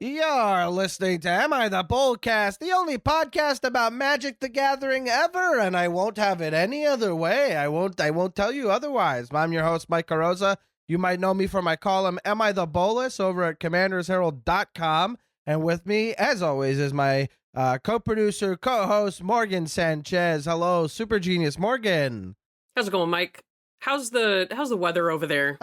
You're listening to Am I The Bolcast, the only podcast about Magic the Gathering ever, and I won't have it any other way. I won't tell you otherwise. I'm your host, Mike Carrozza. You might know me from my column, Am I The Bolas, over at commandersherald.com. And with me, as always, is my co-producer, co-host, Morgan Sanchez. Hello, super genius Morgan. How's it going, Mike? How's the weather over there?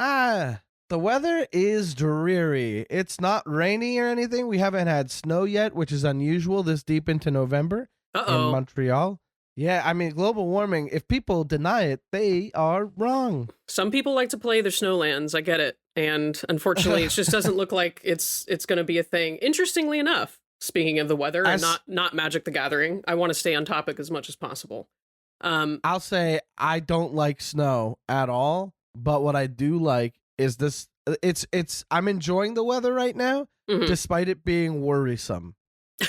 The weather is dreary. It's not rainy or anything. We haven't had snow yet, which is unusual this deep into November in Montreal. Yeah, I mean, global warming, if people deny it, they are wrong. Some people like to play their snowlands. I get it. And unfortunately, it just doesn't look like it's going to be a thing. Interestingly enough, speaking of the weather and not Magic the Gathering, I want to stay on topic as much as possible. I'll say I don't like snow at all, but what I do like is this. I'm enjoying the weather right now, despite it being worrisome.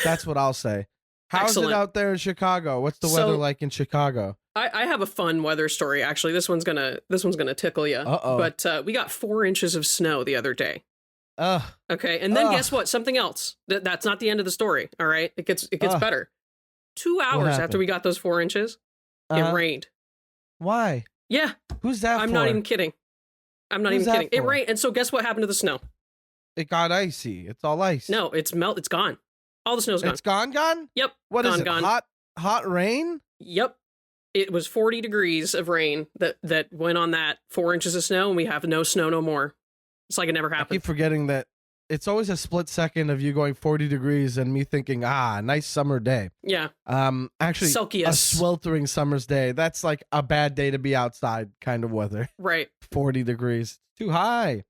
That's what I'll say. How's it out there in Chicago? What's the weather like in Chicago? I have a fun weather story, actually. This one's gonna tickle you. But we got 4 inches of snow the other day. Okay, and then guess what? Something else. That's not the end of the story. All right, it gets better. 2 hours after we got those 4 inches, it rained. Why? Yeah. Who's that? I'm not even kidding. It rained, and so guess what happened to the snow? It got icy. It's all ice. No, it's gone. All the snow's gone. It's gone? Yep. What is it? Gone. Hot rain? Yep. It was 40 degrees of rain that went on that 4 inches of snow, and we have no snow no more. It's like it never happened. I keep forgetting that it's always a split second of you going 40 degrees and me thinking, nice summer day. Yeah. Actually, Celsius. A sweltering summer's day. That's like a bad day to be outside kind of weather. Right. 40 degrees. Too high.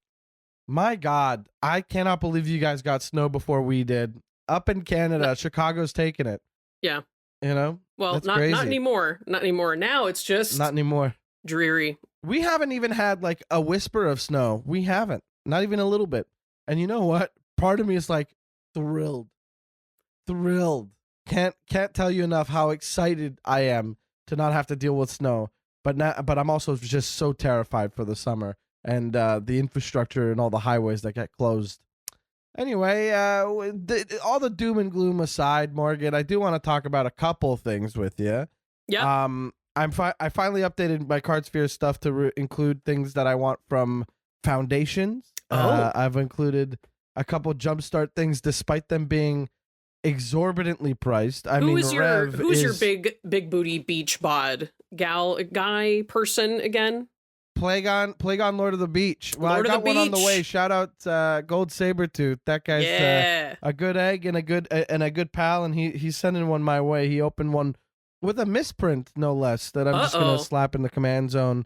My God. I cannot believe you guys got snow before we did. Up in Canada, Chicago's taking it. Yeah. You know? Well, not anymore. Not anymore. Now it's just not anymore. Dreary. We haven't even had like a whisper of snow. We haven't. Not even a little bit. And you know what? Part of me is like thrilled. Can't tell you enough how excited I am to not have to deal with snow. But I'm also just so terrified for the summer and the infrastructure and all the highways that get closed. Anyway, all the doom and gloom aside, Morgan, I do want to talk about a couple things with you. Yeah. I finally updated my Cardsphere stuff to include things that I want from foundations. I've included a couple jumpstart things, despite them being exorbitantly priced. Who's your big booty beach bod guy person again? Plagon Lord of the Beach. Well, I got one on the way. Shout out Gold Sabertooth. That guy's a good egg and a good pal, and he's sending one my way. He opened one with a misprint, no less, that I'm just gonna slap in the command zone.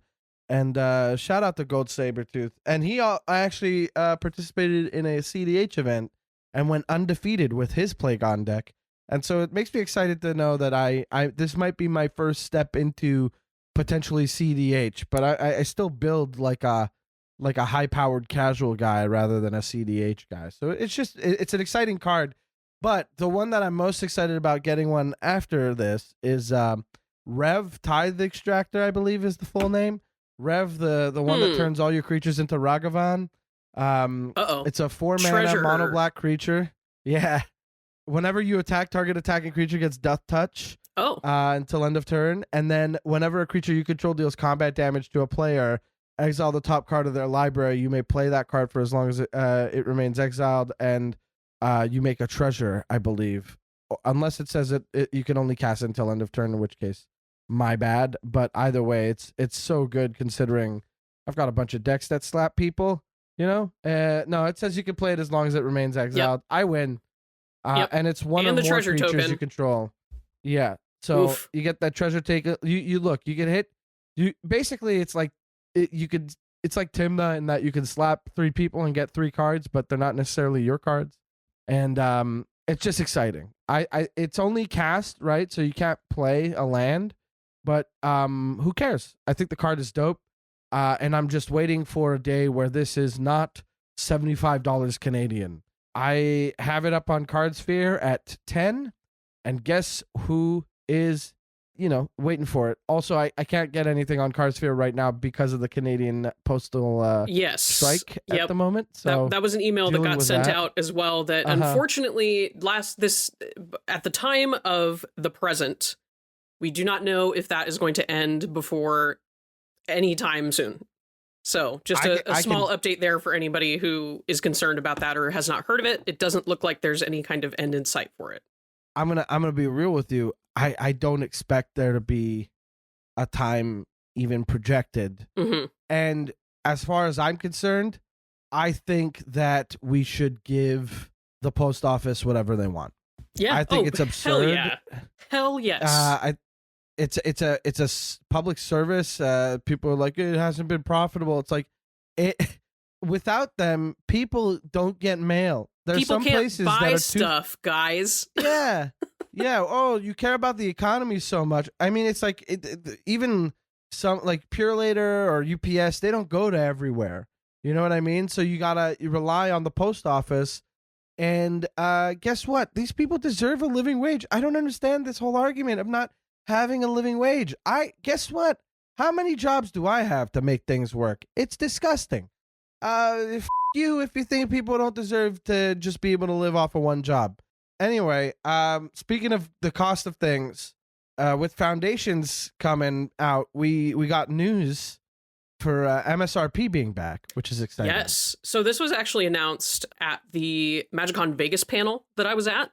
And shout out to Gold Sabertooth. And he actually participated in a CDH event and went undefeated with his Plagon deck. And so it makes me excited to know that I this might be my first step into potentially CDH, but I still build like a high-powered casual guy rather than a CDH guy. So it's an exciting card. But the one that I'm most excited about getting one after this is Rev Tithe Extractor, I believe is the full name. Rev, the one that turns all your creatures into Ragavan. It's a 4-mana mono black creature. Yeah. Whenever you attack, target attacking creature gets Death Touch. Until end of turn. And then whenever a creature you control deals combat damage to a player, exile the top card of their library. You may play that card for as long as it remains exiled, and you make a treasure, I believe. Unless it says you can only cast it until end of turn, in which case, my bad. But either way, it's so good considering I've got a bunch of decks that slap people, you know? No, it says you can play it as long as it remains exiled. Yep. I win. And it's one of the more creatures token you control. Yeah. So you get that treasure take. You get hit. Basically it's like it's like Timna in that you can slap 3 people and get 3 cards, but they're not necessarily your cards. And it's just exciting. It's only cast, right? So you can't play a land, but who cares? I think the card is dope. And I'm just waiting for a day where this is not $75 Canadian. I have it up on Cardsphere at 10. And guess who is waiting for it. Also, I can't get anything on Cardsphere right now because of the Canadian postal strike at the moment. So that was an email that got sent out as well that unfortunately at the time of the present, we do not know if that is going to end before any time soon. So just a small update there for anybody who is concerned about that or has not heard of it. It doesn't look like there's any kind of end in sight for it. I'm gonna be real with you. I don't expect there to be a time even projected. Mm-hmm. And as far as I'm concerned, I think that we should give the post office whatever they want. Yeah, I think it's absurd. Hell yes. It's a public service. People are like, it hasn't been profitable. It's like without them, people don't get mail. There's people some can't places buy that are stuff, guys. Yeah. Yeah. Oh, you care about the economy so much. I mean, it's like even some like Pure Later or UPS, they don't go to everywhere. You know what I mean? So you rely on the post office. And guess what? These people deserve a living wage. I don't understand this whole argument of not having a living wage. Guess what? How many jobs do I have to make things work? It's disgusting. If you think people don't deserve to just be able to live off of one job. Anyway, speaking of the cost of things, with foundations coming out, we got news for MSRP being back, which is exciting. Yes. So this was actually announced at the MagicCon Vegas panel that I was at.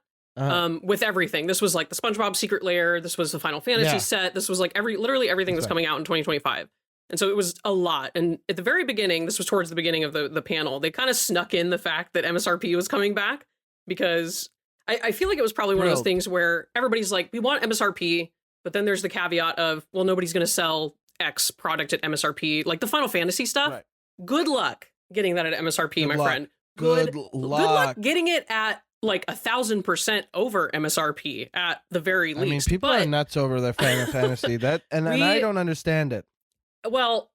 With everything. This was like the SpongeBob Secret Lair. This was the Final Fantasy set. This was like literally everything that's coming out in 2025. And so it was a lot. And at the very beginning, this was towards the beginning of the panel, they kind of snuck in the fact that MSRP was coming back because I feel like it was probably one of those things where everybody's like, we want MSRP, but then there's the caveat of, well, nobody's going to sell X product at MSRP, like the Final Fantasy stuff. Right. Good luck getting that at MSRP, my friend. Good luck getting it at like 1,000% over MSRP at the very least. I mean, people are nuts over their Final Fantasy. And I don't understand it. Well,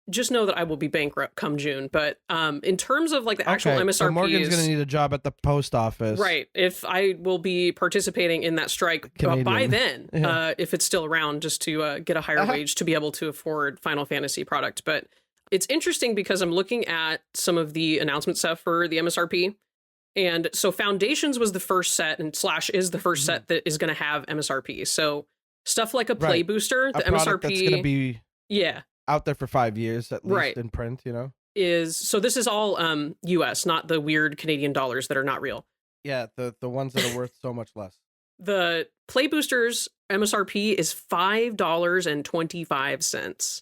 just know that I will be bankrupt come June. But in terms of like the actual MSRPs, so Morgan's going to need a job at the post office. Right. If I will be participating in that strike by then, if it's still around, just to get a higher wage to be able to afford Final Fantasy product. But it's interesting because I'm looking at some of the announcement stuff for the MSRP. And so Foundations was the first set and / is the first set that is going to have MSRP. So stuff like a play booster, the MSRP that's going to be out there for 5 years at least in print, so this is all US, not the weird Canadian dollars that are not real. Yeah, the ones that are worth so much less. The play boosters MSRP is $5.25.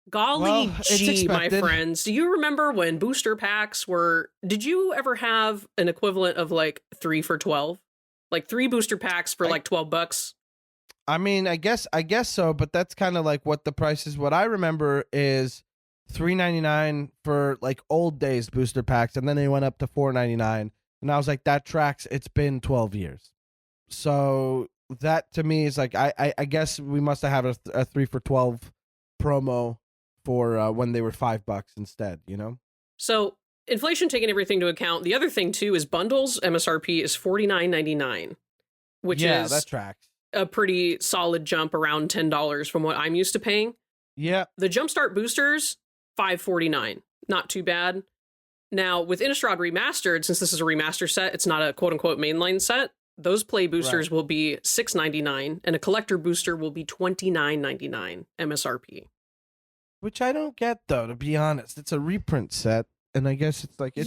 Golly gee, my friends. Do you remember when booster packs did you ever have an equivalent of like 3 for $12? Like 3 booster packs for like $12? I mean, I guess so, but that's kind of like what the price is. What I remember is $3.99 for like old days booster packs, and then they went up to $4.99. And I was like, that tracks. It's been 12 years. So that to me is like, I guess we must have had a 3 for $12 promo for when they were $5 instead, So inflation taking everything into account. The other thing too is bundles MSRP is $49.99, which is that tracks. A pretty solid jump, around $10 from what I'm used to paying. Yeah. The Jumpstart boosters, $5.49. Not too bad. Now with Innistrad Remastered, since this is a remaster set, it's not a quote unquote mainline set. Those play boosters will be $6.99 and a collector booster will be $29.99 MSRP. Which I don't get, though, to be honest. It's a reprint set, and I guess it's like...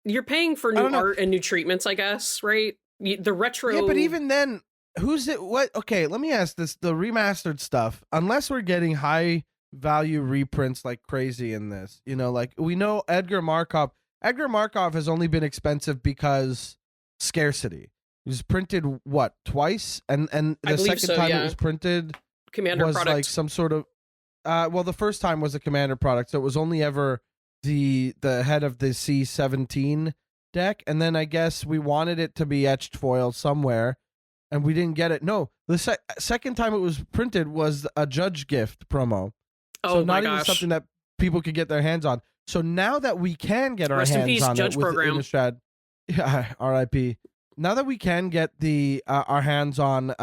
You're paying for new art and new treatments, I guess, right? The retro... Yeah, but even then, who's it... What? Okay, let me ask this. The remastered stuff, unless we're getting high-value reprints like crazy in this, like, we know Edgar Markov has only been expensive because scarcity. It was printed, twice? And the second time it was printed Commander was product. Like some sort of... well, the first time was a Commander product, so it was only ever the head of the C-17 deck, and then I guess we wanted it to be etched foil somewhere, and we didn't get it. No, the second time it was printed was a Judge Gift promo. Oh, so not even something that people could get their hands on. So now that we can get our hands on Judge it with program. Innistrad, R.I.P. Now that we can get our hands on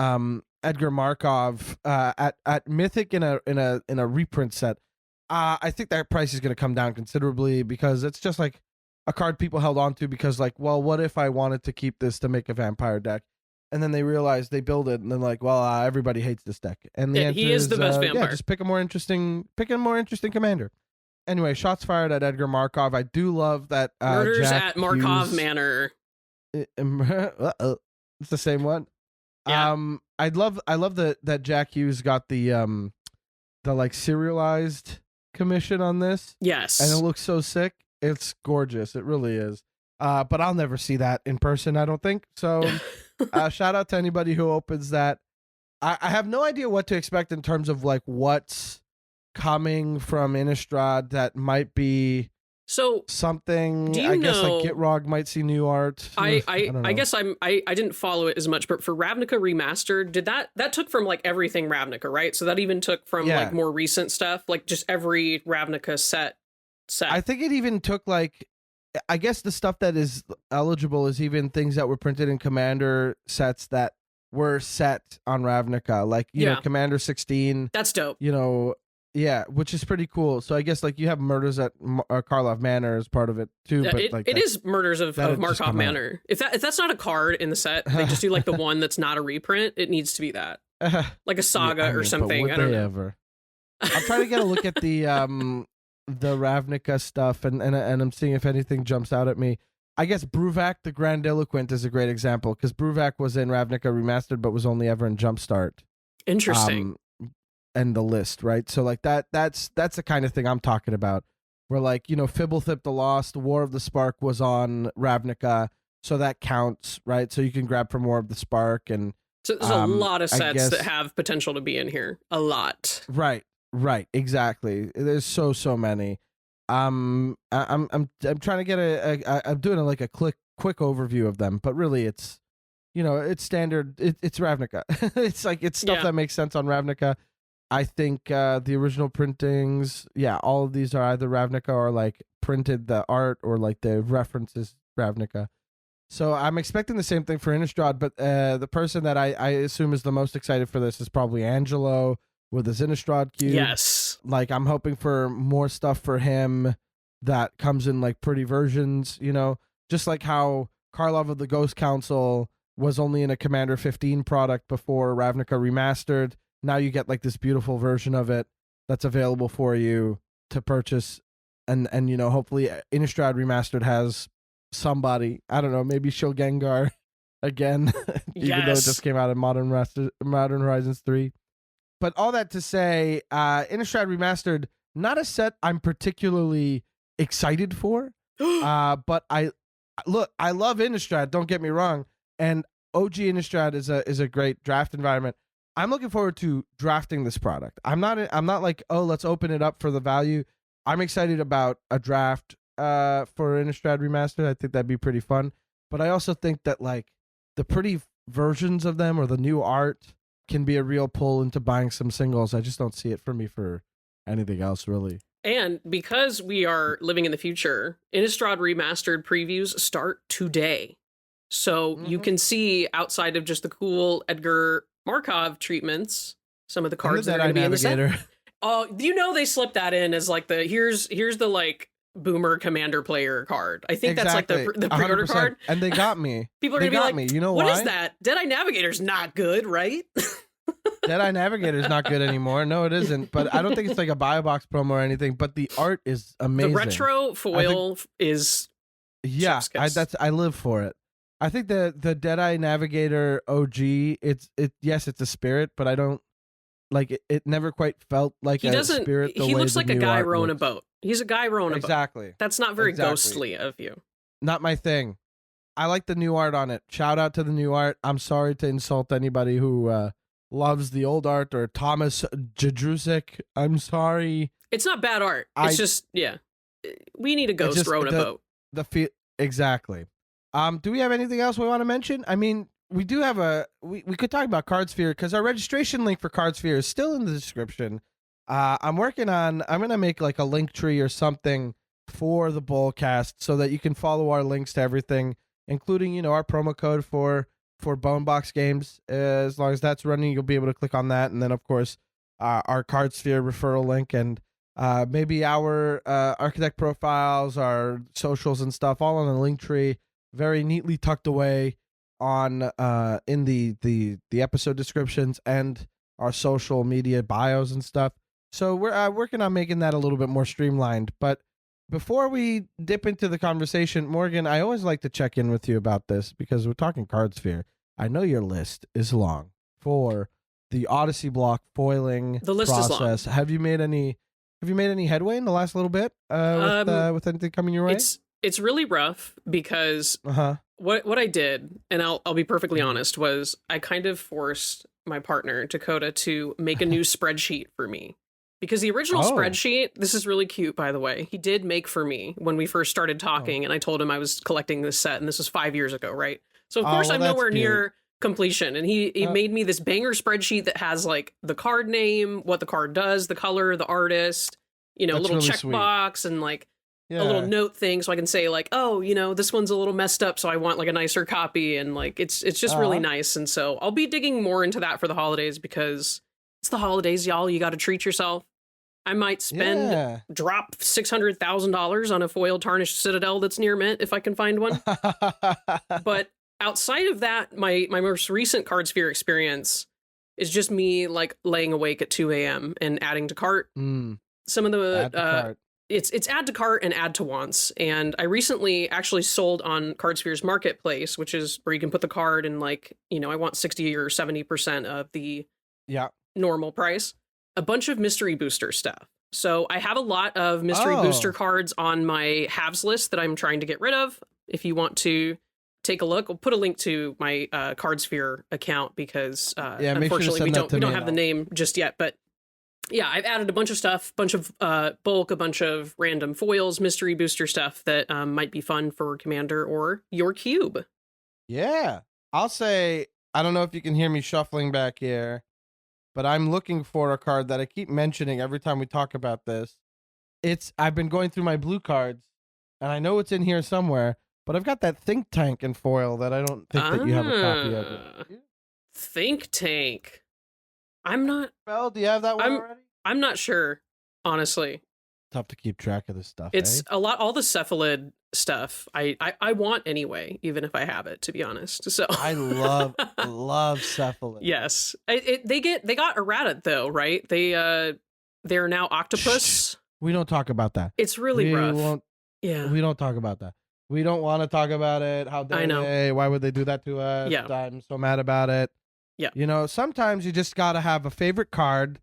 Edgar Markov at Mythic in a reprint set, I think that price is going to come down considerably because it's just like a card people held on to because like, well, what if I wanted to keep this to make a vampire deck? And then they realize they build it and then like, well, everybody hates this deck. And the answer he is the best vampire. Yeah, just pick a more interesting commander. Anyway, shots fired at Edgar Markov. I do love that Murders Jack at Markov Hughes, Manor. It's the same one. Yeah. I love that Jack Hughes got the like serialized commission on this. Yes. And it looks so sick. It's gorgeous. It really is. But I'll never see that in person, I don't think. So shout out to anybody who opens that. I have no idea what to expect in terms of like what's coming from Innistrad that might be something. I guess like Gitrog might see new art. I guess I didn't follow it as much, but for Ravnica Remastered, did that took from like everything Ravnica, right? So that even took from like more recent stuff, like just every Ravnica set. I think it even took like, I guess the stuff that is eligible is even things that were printed in Commander sets that were set on Ravnica, like you know Commander 16. That's dope. You know. Yeah, which is pretty cool. So I guess like you have Murders at Karlov Manor as part of it too. But like it is Murders of Markov Manor. If that's not a card in the set, they just do like the one that's not a reprint. It needs to be that, like a saga or something. I don't know. Ever? I'm trying to get a look at the Ravnica stuff, and I'm seeing if anything jumps out at me. I guess Bruvac the Grandiloquent is a great example because Bruvac was in Ravnica Remastered, but was only ever in Jumpstart. Interesting. And the list, right? So like that's the kind of thing I'm talking about. Where like, you know, Fibblethip the Lost, War of the Spark was on Ravnica, so that counts, right? So you can grab from War of the Spark, and so there's a lot of sets that have potential to be in here. A lot. Right, exactly. There's so many. I'm trying to get I'm doing like a quick overview of them, but really it's, you know, it's standard. It's Ravnica. It's like it's stuff that makes sense on Ravnica. I think the original printings, all of these are either Ravnica or like printed the art or like the references Ravnica. So I'm expecting the same thing for Innistrad, but the person that I assume is the most excited for this is probably Angelo with his Innistrad cube. Yes. Like I'm hoping for more stuff for him that comes in like pretty versions, you know, just like how Karlov of the Ghost Council was only in a Commander 15 product before Ravnica Remastered. Now you get like this beautiful version of it that's available for you to purchase, and you know, hopefully Innistrad Remastered has somebody, I don't know, maybe Shilgengar again, even though it just came out in Modern Horizons 3. But all that to say, Innistrad Remastered, not a set I'm particularly excited for, but I love Innistrad, don't get me wrong, and OG Innistrad is a great draft environment. I'm looking forward to drafting this product. I'm not like, oh, let's open it up for the value. I'm excited about a draft for Innistrad Remastered. I think that'd be pretty fun. But I also think that like the pretty versions of them or the new art can be a real pull into buying some singles. I just don't see it for me for anything else really. And because we are living in the future, Innistrad Remastered previews start today. So you can see outside of just the cool Edgar Markov treatments, some of the cards that are going to be in the set. Oh, you know, they slipped that in as like the here's the like boomer commander player card. I think that's like the pre-order card. And they got me. People are going to be like, you know what why? is that? Deadeye Navigator's not good, right? Deadeye Navigator's not good anymore. No, it isn't. But I don't think it's like a buy a box promo or anything. But the art is amazing. The retro foil is I live for it. I think the Deadeye Navigator OG, it's a spirit, but I don't like it never quite felt like a spirit. He looks like a guy rowing a boat. He's a guy rowing a boat. Exactly. That's not very ghostly of you. Not my thing. I like the new art on it. Shout out to the new art. I'm sorry to insult anybody who loves the old art or Thomas Jadrusik. I'm sorry. It's not bad art. It's just we need a ghost rowing a boat. Exactly. Do we have anything else we want to mention? I mean, we do have we could talk about Cardsphere because our registration link for Cardsphere is still in the description. I'm going to make like a link tree or something for the Bolcast so that you can follow our links to everything, including, you know, our promo code for for Bonebox games. As long as that's running, you'll be able to click on that. And then, of course, our Cardsphere referral link and maybe our architect profiles, our socials and stuff, all on the link tree, very neatly tucked away on in the episode descriptions and our social media bios and stuff. So we're working on making that a little bit more streamlined. But before we dip into the conversation, Morgan, I always like to check in with you about this because we're talking Cardsphere. I know your list is long for the Odyssey block foiling the list process. Is long. Have you made any headway in the last little bit with anything coming your way? It's really rough because what I did, and I'll be perfectly honest, was I kind of forced my partner Dakota to make a new spreadsheet for me. Because the original spreadsheet, this is really cute, by the way, he did make for me when we first started talking, and I told him I was collecting this set, and this was 5 years ago, right? So, of course, I'm nowhere near completion, and he made me this banger spreadsheet that has, like, the card name, what the card does, the color, the artist, a little really checkbox, and, like, a little note thing, so I can say, like, oh, this one's a little messed up, so I want, like, a nicer copy, and, like, it's just really nice, and so I'll be digging more into that for the holidays, because it's the holidays, y'all, you gotta treat yourself. I might drop $600,000 on a foil tarnished Citadel that's near mint if I can find one. But outside of that, my most recent Cardsphere experience is just me like laying awake at 2 a.m. and adding to cart. Some of the it's add to cart and add to wants. And I recently actually sold on Cardsphere's marketplace, which is where you can put the card and like, I want 60 or 70% of the normal price. A bunch of mystery booster stuff. So I have a lot of mystery booster cards on my halves list that I'm trying to get rid of. If you want to take a look, I'll put a link to my Cardsphere account because unfortunately we don't have the name just yet. But yeah, I've added a bunch of stuff, bunch of bulk, a bunch of random foils, mystery booster stuff that might be fun for Commander or your cube. Yeah, I'll say, I don't know if you can hear me shuffling back here, but I'm looking for a card that I keep mentioning every time we talk about this. I've been going through my blue cards, and I know it's in here somewhere, but I've got that Think Tank in foil that I don't think that you have a copy of. Think Tank. I'm not... Well, do you have that one already? I'm not sure, honestly. Tough to keep track of this stuff. It's a lot. All the cephalid stuff I want anyway, even if I have it, to be honest. So I love cephalid. Yes, they got errata though, right? They're now octopus. We don't talk about that. It's really rough. We don't talk about that. We don't want to talk about it. How dare they? Why would they do that to us? Yeah. I'm so mad about it. Yeah. Sometimes you just gotta have a favorite card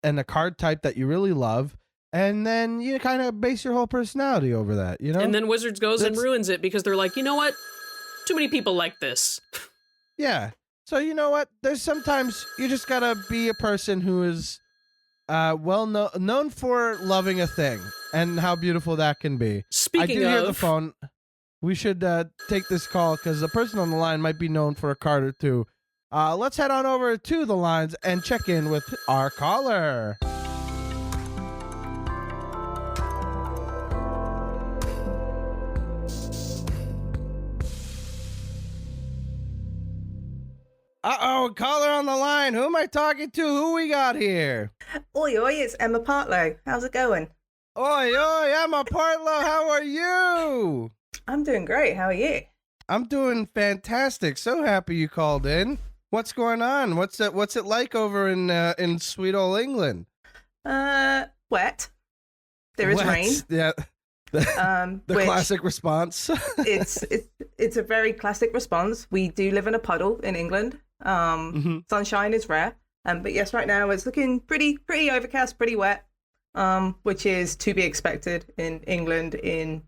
and a card type that you really love. And then you kind of base your whole personality over that, And then Wizards goes and ruins it because they're like, you know what? Too many people like this. Yeah. So you know what? There's sometimes you just gotta be a person who is known for loving a thing and how beautiful that can be. Speaking I do hear the phone. We should take this call because the person on the line might be known for a card or two. Let's head on over to the lines and check in with our caller. Uh-oh, caller on the line. Who am I talking to? Who we got here? Oi, it's Emma Partlow. How's it going? Oi, Emma Partlow. How are you? I'm doing great. How are you? I'm doing fantastic. So happy you called in. What's going on? What's it like over in sweet old England? Wet. There is rain. Yeah. The classic response. it's a very classic response. We do live in a puddle in England. Sunshine is rare. But yes, right now it's looking pretty overcast, pretty wet. Which is to be expected in England in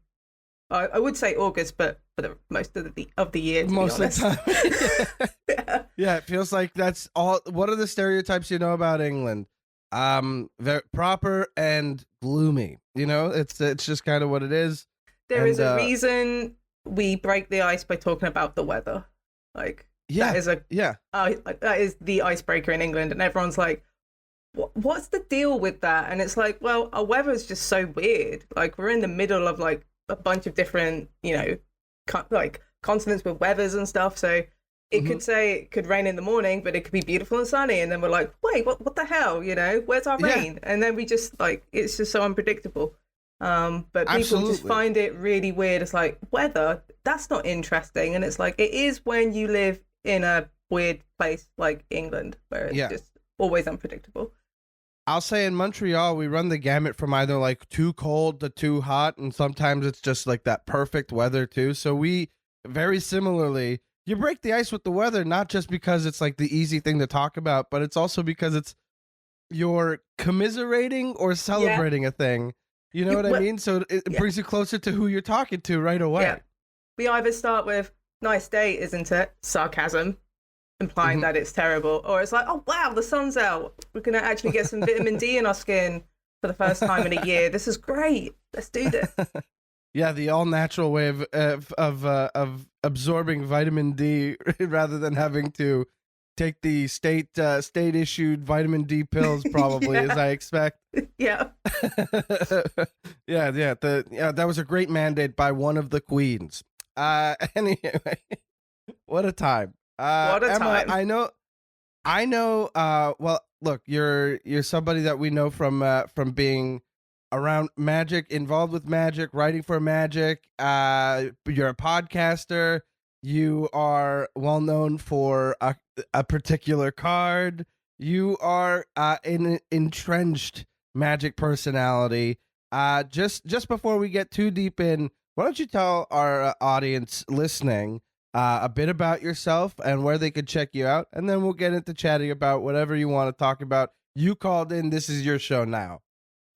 I would say August, but for the most of the year. Most of the time. Yeah, it feels like that's all. What are the stereotypes you know about England? Very proper and gloomy. It's just kind of what it is. There is a reason we break the ice by talking about the weather. Like that is the icebreaker in England, and everyone's like, "What's the deal with that?" And it's like, well, our weather is just so weird. Like we're in the middle of like a bunch of different, like continents with weathers and stuff. So it could say it could rain in the morning, but it could be beautiful and sunny. And then we're like, wait, what the hell? Where's our rain? And then we just it's just so unpredictable. But people just find it really weird. It's like, weather, that's not interesting. And it's like, it is when you live in a weird place like England, where it's just always unpredictable. I'll say in Montreal, we run the gamut from either like too cold to too hot. And sometimes it's just like that perfect weather too. So we very similarly, you break the ice with the weather, not just because it's like the easy thing to talk about, but it's also because you're commiserating or celebrating a thing. You know what I mean? So it brings you closer to who you're talking to right away. Yeah. We either start with, nice day, isn't it? Sarcasm, implying that it's terrible. Or it's like, oh, wow, the sun's out. We're going to actually get some vitamin D in our skin for the first time in a year. This is great. Let's do this. Yeah, the all-natural way of absorbing vitamin D rather than having to take the state-issued vitamin D pills, probably, as I expect. Yeah. Yeah. That was a great mandate by one of the queens. Anyway, what a time. What a Emma, time. I know. Well, look, you're somebody that we know from being around magic, involved with magic, writing for magic. You're a podcaster. You are well known for a particular card. You are an entrenched magic personality. Just before we get too deep in, why don't you tell our audience listening a bit about yourself and where they could check you out, and then we'll get into chatting about whatever you want to talk about. You called in. This is your show now.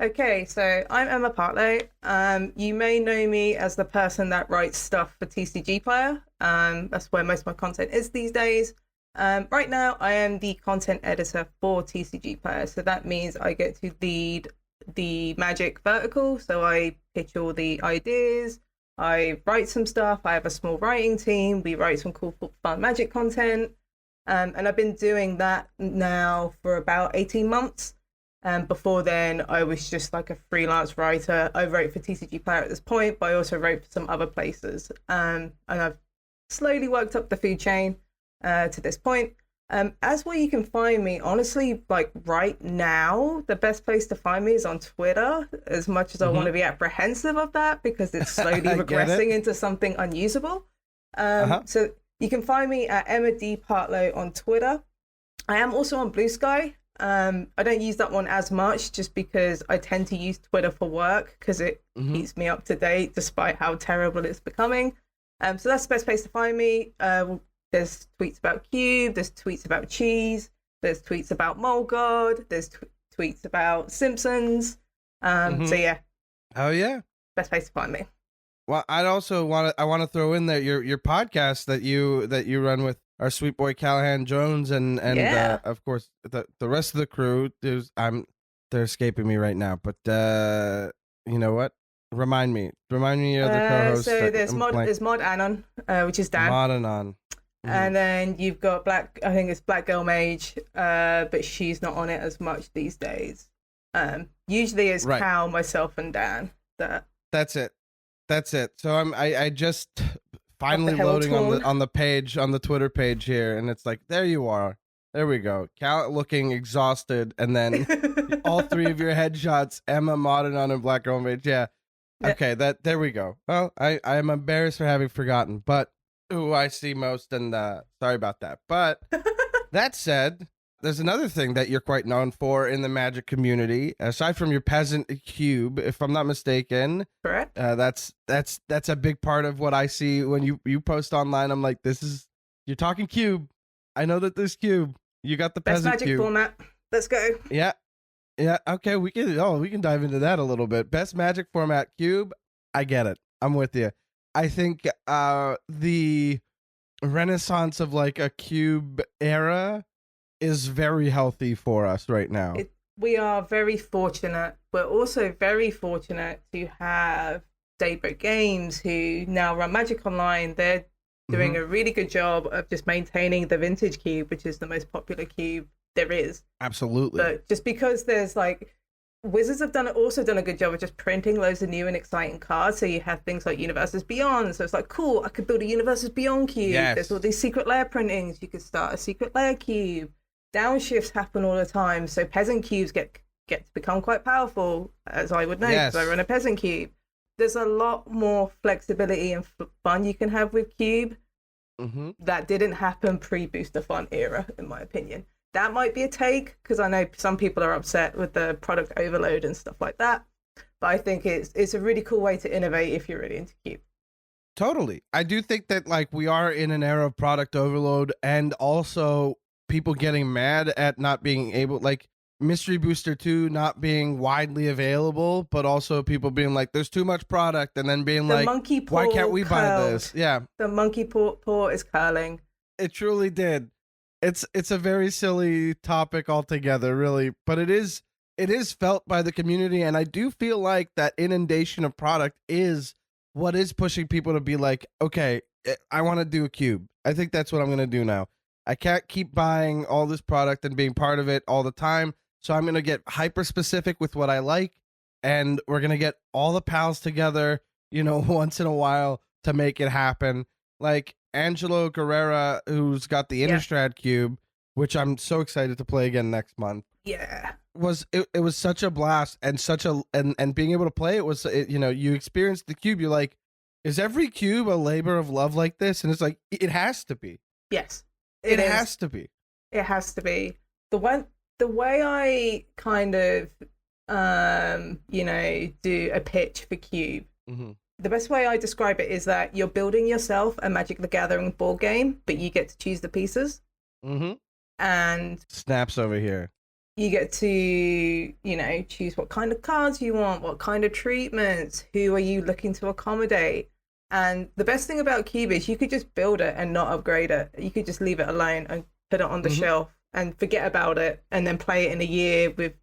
Okay, so I'm Emma Partlow. You may know me as the person that writes stuff for TCG Player. That's where most of my content is these days. Right now, I am the content editor for TCG Player, so that means I get to lead the Magic vertical. So I pitch all the ideas, I write some stuff, I have a small writing team, we write some cool, fun Magic content, and I've been doing that now for about 18 months. Before then, I was just like a freelance writer. I wrote for TCG Player at this point, but I also wrote for some other places. And I've slowly worked up the food chain to this point. As where you can find me, honestly, like right now, the best place to find me is on Twitter, as much as I want to be apprehensive of that because it's slowly regressing into something unusable. So you can find me at Emma D. Partlow on Twitter. I am also on Blue Sky. I don't use that one as much just because I tend to use Twitter for work because it keeps me up to date despite how terrible it's becoming. So that's the best place to find me. There's tweets about Cube, there's tweets about cheese, there's tweets about Mole God, there's tweets about Simpsons. So yeah. Oh yeah. Best place to find me. Well, I'd also want to throw in there your podcast that you run with our sweet boy Callahan Jones and of course the rest of the crew. They're escaping me right now, but you know what? Remind me of the co-host. So there's Mod Anon, which is Dan. Mod Anon. And then you've got Black Girl Mage, but she's not on it as much these days. Usually it's Cal, myself, and Dan. That's it. So I just finally loading on the page, on the Twitter page here, and it's like, there you are. There we go. Cal looking exhausted, and then all three of your headshots, Emma, Mod Anon, and Black Girl Mage. Yeah. Okay, there we go. Well, I am embarrassed for having forgotten, but who I see most, and sorry about that. But that said, there's another thing that you're quite known for in the Magic community, aside from your peasant cube, if I'm not mistaken. Correct. That's a big part of what I see when you post online. I'm like, you're talking cube. I know that there's cube. You got the peasant Best Magic cube format. Let's go. Yeah. Okay, we can dive into that a little bit. Best Magic format cube. I get it. I'm with you. I think the renaissance of like a cube era is very healthy for us right now. We are very fortunate. We're also very fortunate to have Daybreak Games, who now run Magic Online. They're doing a really good job of just maintaining the vintage cube, which is the most popular cube there is. Absolutely. But just because there's like Wizards have also done a good job of just printing loads of new and exciting cards. So you have things like Universes Beyond. So it's like, cool, I could build a Universes Beyond cube. Yes. There's all these secret lair printings. You could start a secret lair cube. Downshifts happen all the time. So peasant cubes get to become quite powerful, as I would know, because I run a peasant cube. There's a lot more flexibility and fun you can have with cube. That didn't happen pre-Booster Fun era, in my opinion. That might be a take, because I know some people are upset with the product overload and stuff like that. But I think it's a really cool way to innovate if you're really into cube. Totally. I do think that like we are in an era of product overload, and also people getting mad at not being able, like Mystery Booster 2 not being widely available, but also people being like, there's too much product, and then being like, why can't we buy this? Yeah. The monkey paw is curling. It truly did. It's a very silly topic altogether, really, but it is felt by the community, and I do feel like that inundation of product is what is pushing people to be like, okay, I want to do a cube. I think that's what I'm going to do now. I can't keep buying all this product and being part of it all the time, so I'm going to get hyper specific with what I like, and we're going to get all the pals together, once in a while to make it happen. Like Angelo Guerrera, who's got the Innistrad cube, which I'm so excited to play again next month. Yeah. It was such a blast, and and being able to play it was, you experienced the cube. You're like, is every cube a labor of love like this? And it's like, it has to be. Yes. It has to be. It has to be. The way I kind of, do a pitch for cube. The best way I describe it is that you're building yourself a Magic the Gathering board game, but you get to choose the pieces. And snaps over here. You get to, choose what kind of cards you want, what kind of treatments, who are you looking to accommodate. And the best thing about cube is you could just build it and not upgrade it. You could just leave it alone and put it on the shelf and forget about it, and then play it in a year with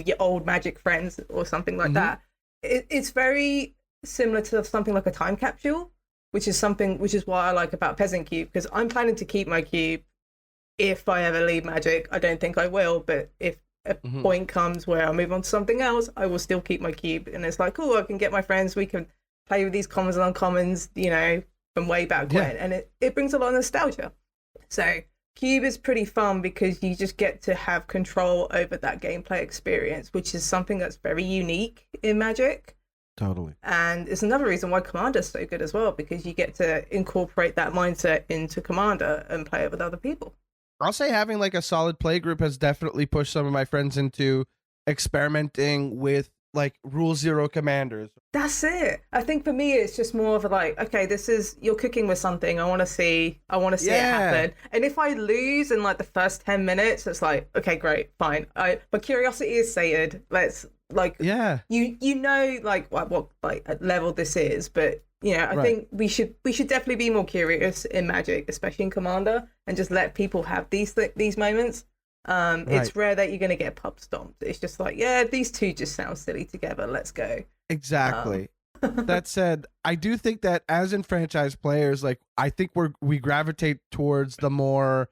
your old Magic friends or something like that. It's very similar to something like a time capsule, which is what I like about Peasant Cube, because I'm planning to keep my cube if I ever leave Magic. I don't think I will, but if a point comes where I move on to something else, I will still keep my cube. And it's like, I can get my friends, we can play with these commons and uncommons, from way back when, and it brings a lot of nostalgia. So cube is pretty fun because you just get to have control over that gameplay experience, which is something that's very unique in Magic. Totally. And it's another reason why Commander's so good as well, because you get to incorporate that mindset into Commander and play it with other people. I'll say having like a solid play group has definitely pushed some of my friends into experimenting with like Rule Zero commanders. That's it. I think for me, it's just more of a like, okay, you're cooking with something. I want to see it happen. And if I lose in like the first 10 minutes, it's like, okay, great, fine. My curiosity is sated. Let's like, you know, like what like level this is, but I think we should definitely be more curious in Magic, especially in Commander, and just let people have these moments. It's rare that you're going to get pub stomped. It's just like, these two just sound silly together. Let's go. Exactly. That said, I do think that as in franchise players, like I think we gravitate towards the more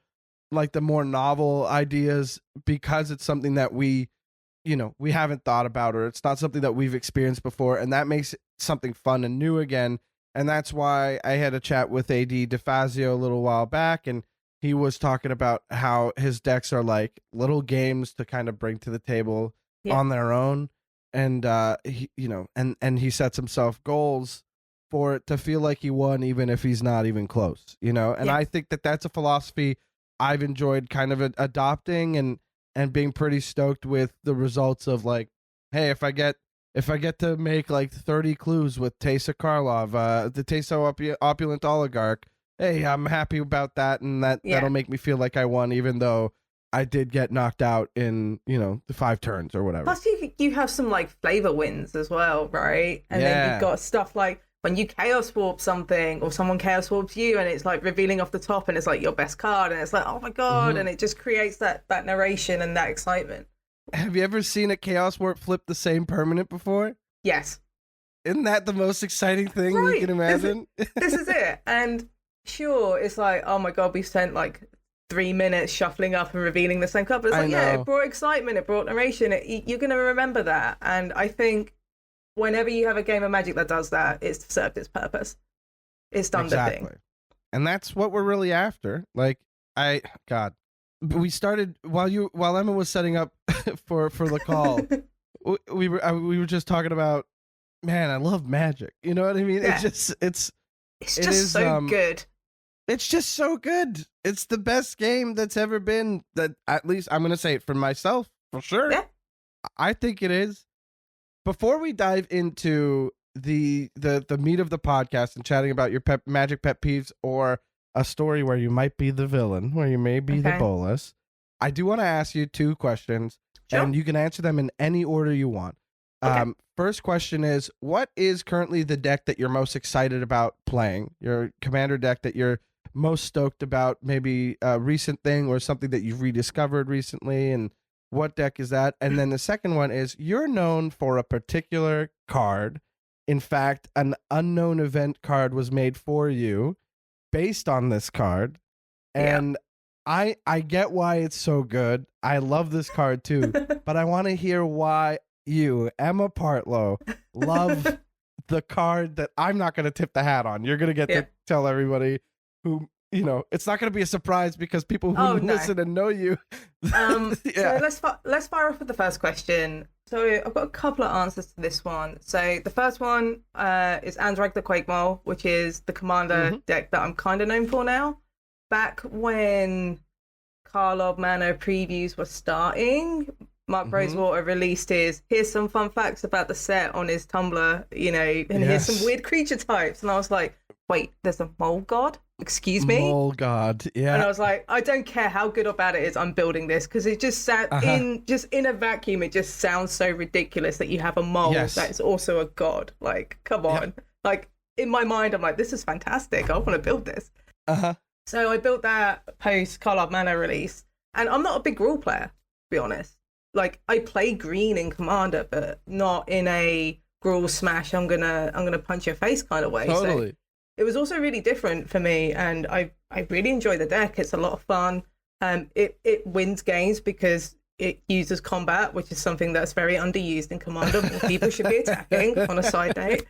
novel ideas because it's something that we haven't thought about, or it's not something that we've experienced before, and that makes it something fun and new again. And that's why I had a chat with AD DeFazio a little while back, and he was talking about how his decks are like little games to kind of bring to the table on their own. And he sets himself goals for it to feel like he won, even if he's not even close, and I think that that's a philosophy I've enjoyed kind of adopting and being pretty stoked with the results of, like, hey, if I get to make like 30 clues with Teysa Karlov, the Teysa Opulent Oligarch, hey, I'm happy about that, and that'll make me feel like I won, even though I did get knocked out in, the 5 turns or whatever. Plus, you have some like flavor wins as well, right? And then you've got stuff like when you chaos warp something, or someone chaos warps you, and it's like revealing off the top, and it's like your best card, and it's like, oh my god, and it just creates that narration and that excitement. Have you ever seen a chaos warp flip the same permanent before? Yes. Isn't that the most exciting thing you can imagine? This is it. And sure, it's like, oh my god, we spent like 3 minutes shuffling up and revealing the same card. But it's like, yeah, it brought excitement, it brought narration. You're going to remember that. And I think whenever you have a game of Magic that does that, it's served its purpose. It's done the thing. And that's what we're really after. Like, we started while Emma was setting up for the call. we were just talking about, man, I love Magic. You know what I mean? Yeah. It's just so good. It's just so good. It's the best game that's ever been. That, at least I'm going to say it for myself, for sure. Yeah. I think it is. Before we dive into the meat of the podcast and chatting about your Magic pet peeves or a story where you might be the villain, where you may be the Bolas, I do want to ask you 2 questions, and you can answer them in any order you want. Okay. First question is, what is currently the deck that you're most excited about playing? Your commander deck that you're most stoked about, maybe a recent thing or something that you've rediscovered recently, and what deck is that? And then the second one is, you're known for a particular card. In fact, an unknown event card was made for you based on this card, and I get why it's so good. I love this card too, but I want to hear why you, Emma Partlow, love the card that I'm not going to tip the hat on. You're going to get to tell everybody who, you know, it's not going to be a surprise because people who listen and know you. So let's fire off with the first question. So I've got a couple of answers to this one. So the first one is Andrag the Quakemole, which is the commander deck that I'm kind of known for now. Back when Karlov Manor previews were starting, Mark Rosewater released here's some fun facts about the set on his Tumblr, you know, and here's some weird creature types. And I was like, wait, there's a mole god? Excuse me? Mole god, yeah. And I was like, I don't care how good or bad it is, I'm building this, because it just in a vacuum, it just sounds so ridiculous that you have a mole that is also a god. Like, come on. Like, in my mind, I'm like, this is fantastic. I want to build this. So I built that post Karlov Manor release, and I'm not a big rule player, to be honest. Like, I play green in Commander, but not in a Gruul smash, I'm gonna punch your face kind of way. Totally. So it was also really different for me, and I really enjoy the deck. It's a lot of fun. It wins games because it uses combat, which is something that's very underused in Commander. More people should be attacking. On a side note,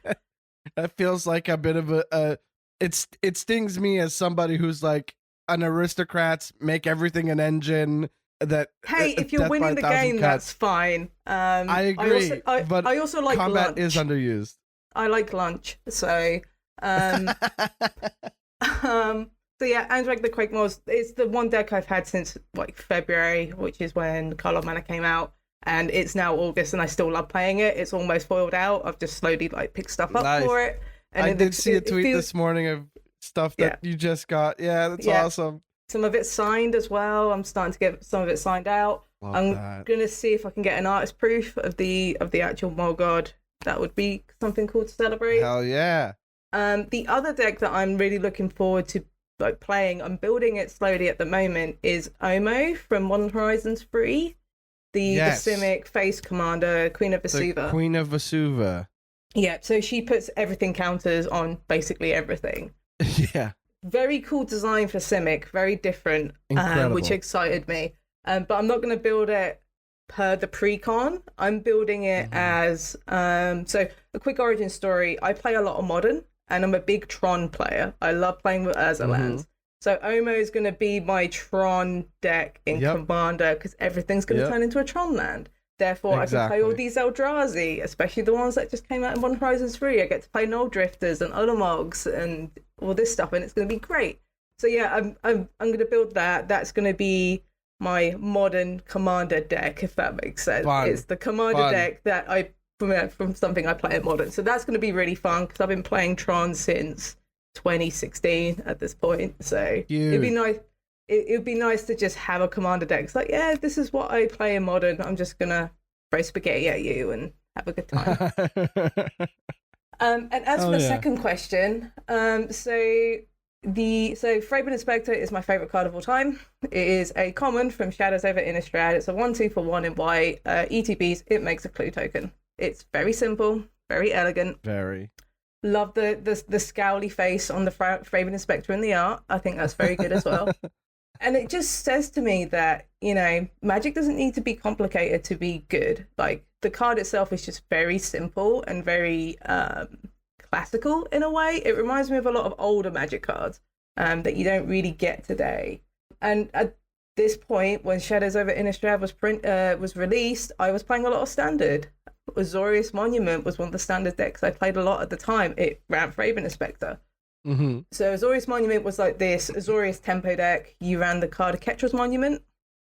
that feels like a bit of it stings me as somebody who's like an aristocrats, make everything an engine. That hey, if you're winning the game, that's fine. I agree, but I also like combat lunch. is underused. I like lunch, so so yeah, Andrag the Quakemole is the one deck I've had since like February, which is when Karlov Manor came out, and it's now August, and I still love playing it. It's almost foiled out. I've just slowly like picked stuff up for it. And I did see a tweet this morning of stuff that you just got. Yeah, that's awesome. Some of it's signed as well. I'm starting to get some of it signed out. I'm gonna see if I can get an artist proof of the actual Mole God. That would be something cool to celebrate. Hell yeah. The other deck that I'm really looking forward to like playing, I'm building it slowly at the moment, is Omo from Modern Horizons 3. The Simic face commander, Queen of Vesuva. The Queen of Vesuva. Yeah, so she puts everything counters on basically everything. Yeah. Very cool design for Simic, very different, which excited me. But I'm not going to build it per the pre-con. I'm building it as... so, a quick origin story. I play a lot of Modern, and I'm a big Tron player. I love playing with Urza lands. So, Omo is going to be my Tron deck in Commander, because everything's going to turn into a Tron land. Therefore, I can play all these Eldrazi, especially the ones that just came out in Modern Horizons 3. I get to play Null Drifters and Olomogs and all this stuff, and it's going to be great. So yeah, I'm going to build that. That's going to be my modern Commander deck, if that makes sense. It's the Commander deck that I from something I play at Modern. So that's going to be really fun because I've been playing Tron since 2016 at this point. So it'd be nice. It would be nice to just have a Commander deck. It's like, yeah, this is what I play in Modern. I'm just going to throw spaghetti at you and have a good time. And as for the second question, so Thraben Inspector is my favourite card of all time. It is a common from Shadows over Innistrad. It's a 1/2 for 1 in white. ETBs, it makes a clue token. It's very simple, very elegant. Very. Love the scowly face on the Thraben Inspector in the art. I think that's very good as well. And it just says to me that, Magic doesn't need to be complicated to be good. Like, the card itself is just very simple and very classical in a way. It reminds me of a lot of older Magic cards that you don't really get today. And at this point, when Shadows over Innistrad was released, I was playing a lot of Standard. Azorius Monument was one of the Standard decks I played a lot at the time. It ran Thraben Inspector. Mm-hmm. So Azorius Monument was like this Azorius tempo deck. You ran the card Ketra's Monument,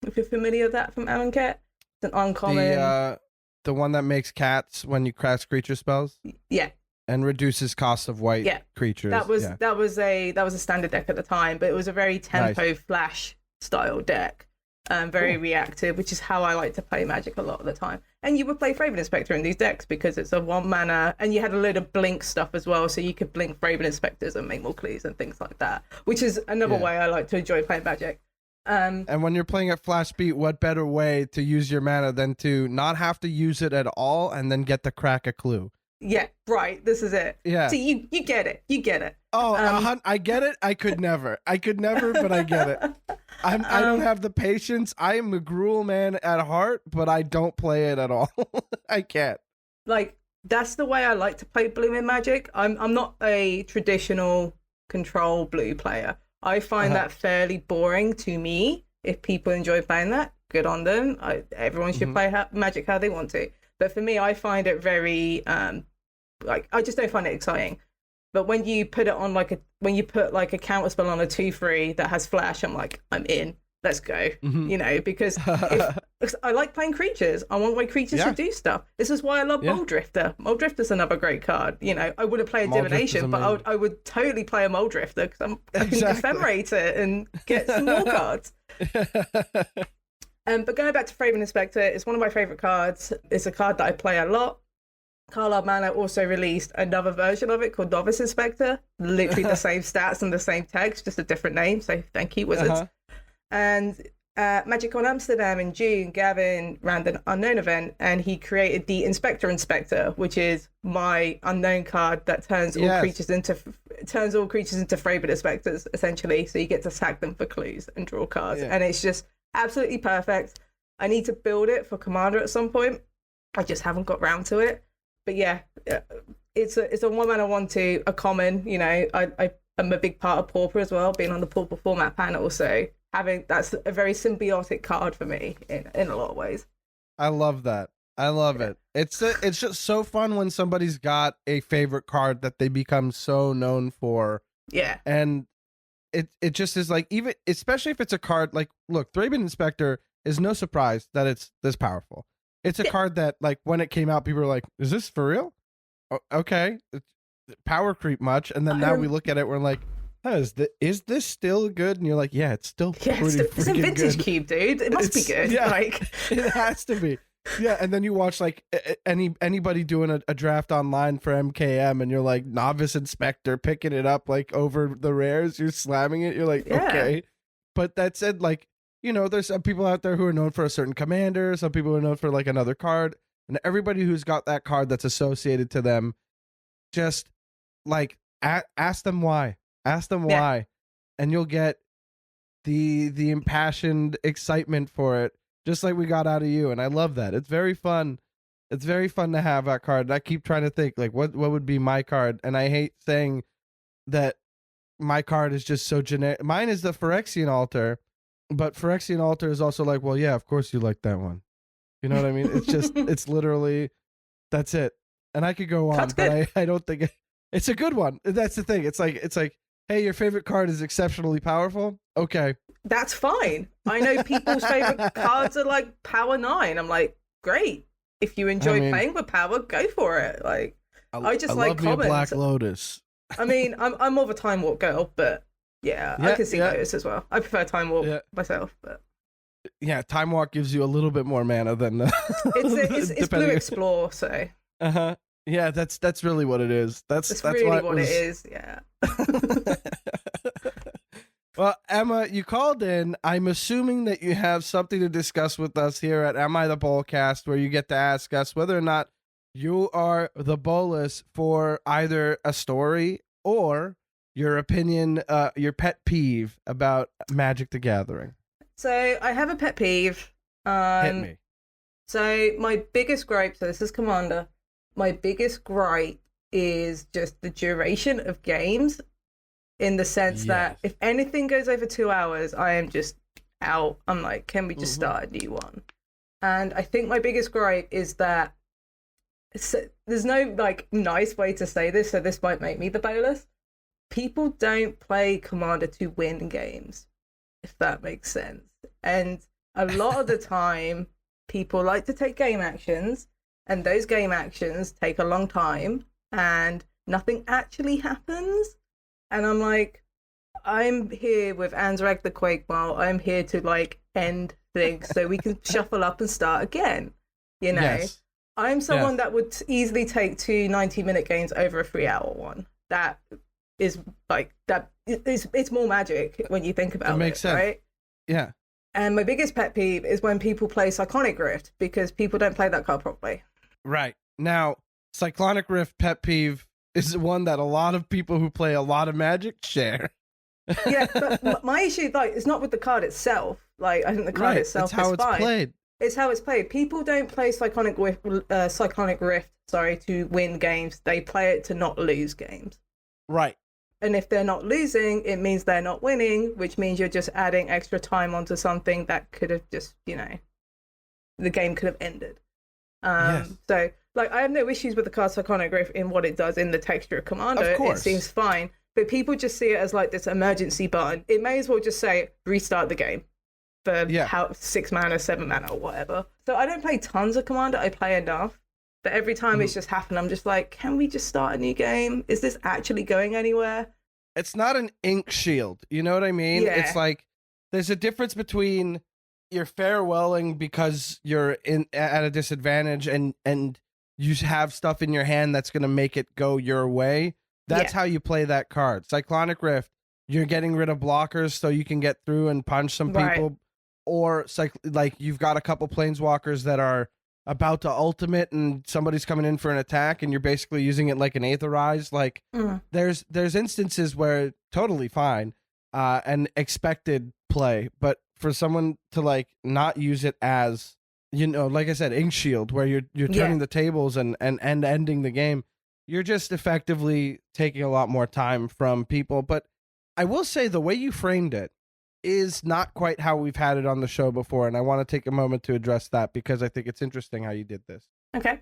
if you're familiar with that from Amonkhet. It's an uncommon. The one that makes cats when you cast creature spells? Yeah. And reduces cost of white creatures. That was a Standard deck at the time, but it was a very tempo flash style deck. Very reactive, which is how I like to play Magic a lot of the time. And you would play Thraben Inspector in these decks because it's a 1 mana, and you had a load of blink stuff as well, so you could blink Thraben Inspectors and make more clues and things like that, which is another way I like to enjoy playing Magic. And when you're playing at flash speed, what better way to use your mana than to not have to use it at all and then get to crack a clue? Yeah, right. This is it. Yeah. So you get it. You get it. Oh, I get it. I could never, but I get it. I don't have the patience. I am a gruel man at heart, but I don't play it at all. I can't. Like, that's the way I like to play blue in Magic. I'm not a traditional control blue player. I find that fairly boring to me. If people enjoy playing that, good on them. Everyone should play Magic how they want to. But for me, I find it very I just don't find it exciting. But when you put it on when you put a counter spell on a 2/3 that has flash, I'm like, I'm in. Let's go. Because I like playing creatures. I want my creatures to do stuff. This is why I love Mold Drifter. Mold Drifter's another great card. I wouldn't play a Divination, but I would totally play a Mold Drifter because I can ephemerate it and get some more cards. But going back to Thraben Inspector, it's one of my favorite cards. It's a card that I play a lot. Carlisle Manor also released another version of it called Novice Inspector. Literally the same stats and the same text, just a different name. So thank you, Wizards. And MagicCon Amsterdam in June, Gavin ran an unknown event and he created the Inspector, which is my unknown card that turns all creatures into Thraben Inspectors, essentially. So you get to sack them for clues and draw cards. And it's just absolutely perfect. I need to build it for Commander at some point. I just haven't got round to it. But yeah, it's a 1 mana 1/2, a common. I'm a big part of Pauper as well, being on the Pauper format panel. So that's a very symbiotic card for me in a lot of ways. I love that. I love it. It's just so fun when somebody's got a favorite card that they become so known for. Yeah. And it just is like, even especially if it's a card like, look, Thraben Inspector is no surprise that it's this powerful. It's a card that, like, when it came out, people were like, is this for real? Okay. It's power creep much. And then now we look at it, we're like, is this still good? And you're like, yeah, it's still pretty it's a vintage good. cube, dude. It must be good. Yeah, it has to be. Yeah, and then you watch, like, anybody doing a draft online for MKM, and you're like, Novice Inspector, picking it up, like, over the rares, you're slamming it, you're like, okay. But that said, like, there's some people out there who are known for a certain commander, some people are known for, like, another card, and everybody who's got that card that's associated to them, just, like, ask them why. Ask them why, and you'll get the impassioned excitement for it, just like we got out of you. And I love that. It's very fun. It's very fun to have that card. And I keep trying to think, like, what would be my card? And I hate saying that my card is just so generic. Mine is the Phyrexian Altar, but Phyrexian Altar is also like, well, yeah, of course you like that one. You know what I mean? It's just, it's literally, that's it. And I could go on, but I don't think it's a good one. That's the thing. It's like, hey, your favorite card is exceptionally powerful. Okay. That's fine. I know people's favorite cards are like Power 9. I'm like, great. If you enjoy playing with Power, go for it. Like, I just like commons. Black Lotus. I mean, I'm more of a Time Warp girl, but yeah, I can see Lotus as well. I prefer Time Warp myself, but yeah, Time Walk gives you a little bit more mana than it's Blue Explore, so yeah, that's really what it is. That's really what it is. Yeah. Well, Emma, you called in. I'm assuming that you have something to discuss with us here at Am I The Bolcast, where you get to ask us whether or not you are the Bolas for either a story or your opinion, your pet peeve about Magic the Gathering. So I have a pet peeve. Hit me. So my biggest gripe, so this is Commander, my biggest gripe is just the duration of games, in the sense that if anything goes over 2 hours, I am just out. I'm like, can we just start a new one? And I think my biggest gripe is that there's no like nice way to say this, so this might make me the Bolas. People don't play Commander to win games, if that makes sense. And a lot of the time, people like to take game actions, and those game actions take a long time, and nothing actually happens. And I'm like, I'm here with Anzrag the Quakemile. I'm here to like end things so we can shuffle up and start again. You know, I'm someone that would easily take 2 90-minute games over a 3-hour one. That is like that. It's more Magic when you think about it. Makes sense, right? Yeah. And my biggest pet peeve is when people play Cyclonic Rift, because people don't play that card properly. Right. Now, Cyclonic Rift pet peeve is one that a lot of people who play a lot of Magic share. Yeah, but my issue, like, it's not with the card itself. Like, I think the card itself is fine. It's how it's played. It's how it's played. People don't play Cyclonic Rift, to win games. They play it to not lose games. Right. And if they're not losing, it means they're not winning, which means you're just adding extra time onto something that could have just, the game could have ended. So, like, I have no issues with the card Cyclonic Rift in what it does in the texture of Commander. Of course. It seems fine. But people just see it as like this emergency button. It may as well just say restart the game for 6 mana, 7 mana, or whatever. So I don't play tons of Commander. I play enough. But every time it's just happened, I'm just like, can we just start a new game? Is this actually going anywhere? It's not an ink shield. You know what I mean? Yeah. It's like there's a difference between you're farewelling because you're at a disadvantage and you have stuff in your hand that's going to make it go your way. That's how you play that card. Cyclonic Rift, you're getting rid of blockers so you can get through and punch some people. Or like you've got a couple planeswalkers that are about to ultimate and somebody's coming in for an attack and you're basically using it like an Aetherize. Like there's instances where totally fine and expected play, but for someone to like not use it as, like I said, ink shield, where you're turning the tables and ending the game, you're just effectively taking a lot more time from people. But I will say the way you framed it is not quite how we've had it on the show before, and I want to take a moment to address that because I think it's interesting how you did this. Okay.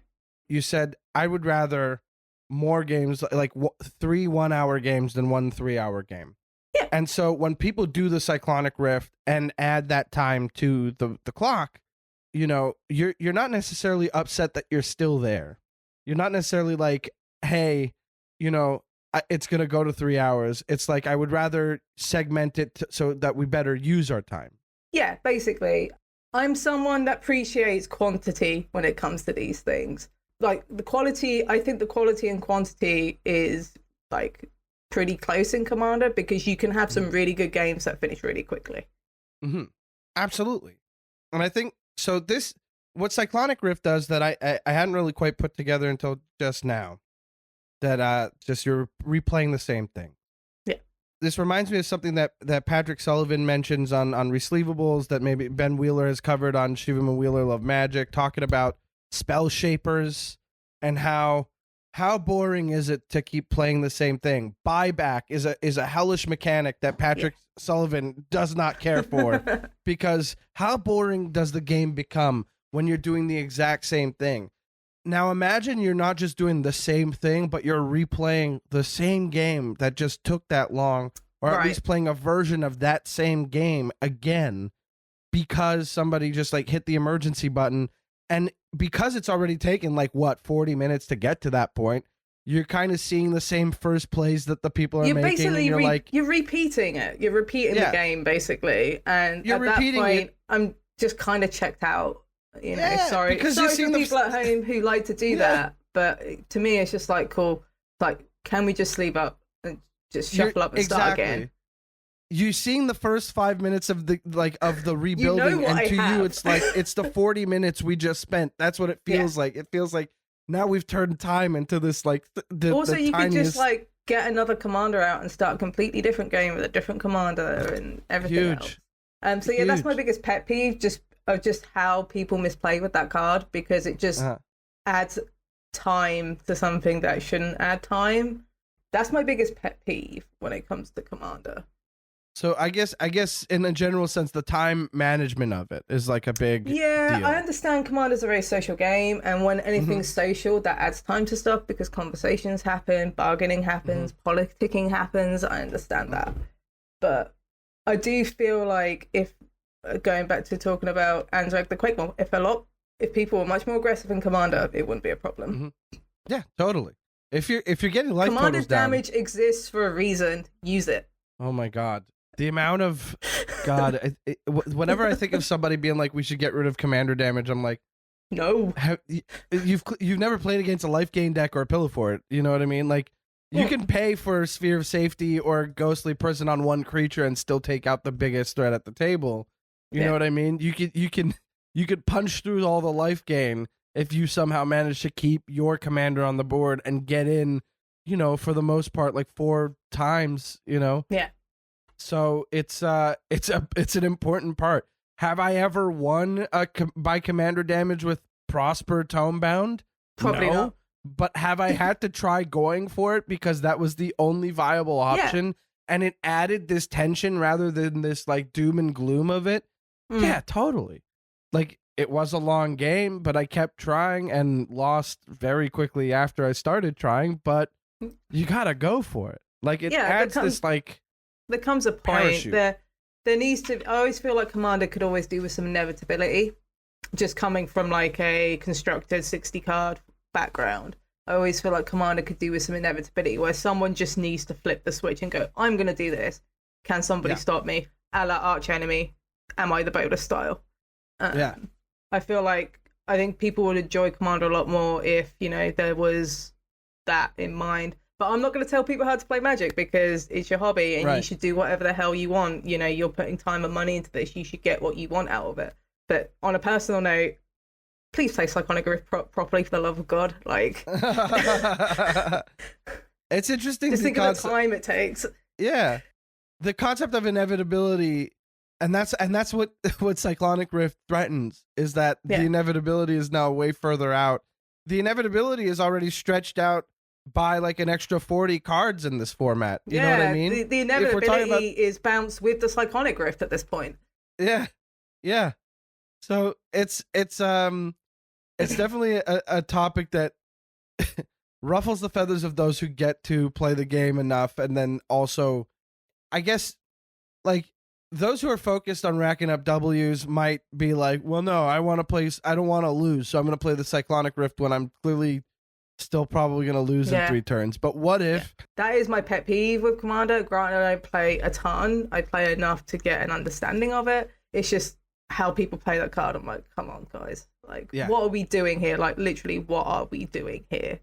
You said, I would rather more games, like 3 1-hour games than 1 3-hour game. Yeah. And so when people do the Cyclonic Rift and add that time to the clock, you're not necessarily upset that you're still there. You're not necessarily like, hey, it's going to go to 3 hours. It's like, I would rather segment it so that we better use our time. Yeah, basically. I'm someone that appreciates quantity when it comes to these things. Like the quality, I think the quality and quantity is like pretty close in Commander because you can have some really good games that finish really quickly. Mm-hmm. Absolutely. And I think, so what Cyclonic Rift does that I hadn't really quite put together until just now, that just you're replaying the same thing. Yeah. This reminds me of something that Patrick Sullivan mentions on Resleevables, that maybe Ben Wheeler has covered on Shivam and Wheeler Love Magic, talking about spell shapers and how boring is it to keep playing the same thing. Buyback is a hellish mechanic that Patrick Sullivan does not care for because how boring does the game become when you're doing the exact same thing? Now imagine you're not just doing the same thing, but you're replaying the same game that just took that long, or at least playing a version of that same game again because somebody just like hit the emergency button. And because it's already taken 40 minutes to get to that point, you're kind of seeing the same first plays that the people are making. Basically you're repeating it. You're repeating the game basically. And at that point, I'm just kind of checked out. Sorry for people at home who like to do that, but to me it's just like, cool, like, can we just sleep up and just shuffle up and start again? You seeing the first 5 minutes of the rebuilding, and to you it's like it's the 40 minutes we just spent. That's what it feels like. It feels like now we've turned time into this like also, you could just like get another commander out and start a completely different game with a different commander and everything else. So yeah, that's my biggest pet peeve, just how people misplay with that card, because it just adds time to something that shouldn't add time. That's my biggest pet peeve when it comes to commander. So I guess in a general sense, the time management of it is like a big deal. I understand Commander's a very social game, and when anything's social, that adds time to stuff because conversations happen, bargaining happens, politicking happens. I understand that. But I do feel like if, going back to talking about Anzac the Quake Mob, if people were much more aggressive in Commander, it wouldn't be a problem. Yeah, totally. If you're getting life Commander totals down, damage exists for a reason. Use it. Oh my God. The amount of whenever I think of somebody being like, we should get rid of commander damage, I'm like, no. You've never played against a life gain deck or a pillow fort. You know what I mean? Like, you can pay for Sphere of Safety or Ghostly Prison on one creature and still take out the biggest threat at the table. You know what I mean? You could punch through all the life gain if you somehow manage to keep your commander on the board and get in, for the most part, like 4 times. Yeah. So it's an important part. Have I ever won by commander damage with Prosper Tomebound? Probably not. But have I had to try going for it because that was the only viable option, and it added this tension rather than this like doom and gloom of it? Yeah, totally. Like, it was a long game, but I kept trying and lost very quickly after I started trying. But you gotta go for it. Like, it adds this like. There comes a point there needs to. I always feel like Commander could always do with some inevitability, just coming from like a constructed 60 card background. I always feel like Commander could do with some inevitability, where someone just needs to flip the switch and go, I'm going to do this. Can somebody stop me? A la Arch Enemy, Am I the Bolas style? I think people would enjoy Commander a lot more if, there was that in mind. But I'm not going to tell people how to play Magic because it's your hobby and you should do whatever the hell you want. You're putting time and money into this. You should get what you want out of it. But on a personal note, please play Cyclonic Rift properly, for the love of God. Like, it's interesting. Just think of the time it takes. Yeah, the concept of inevitability, and that's what Cyclonic Rift threatens, is that the inevitability is now way further out. The inevitability is already stretched out by like an extra 40 cards in this format. You know what I mean? The inevitability is bounced with the Cyclonic Rift at this point. Yeah. So it's definitely a topic that ruffles the feathers of those who get to play the game enough, and then also, I guess, like, those who are focused on racking up W's might be like, well, no, I don't want to lose, so I'm going to play the Cyclonic Rift when I'm clearly still probably going to lose in 3 turns. But what if... That is my pet peeve with Commander. Granted, I don't play a ton. I play enough to get an understanding of it. It's just how people play that card. I'm like, come on, guys. Like, what are we doing here? Like, literally, what are we doing here?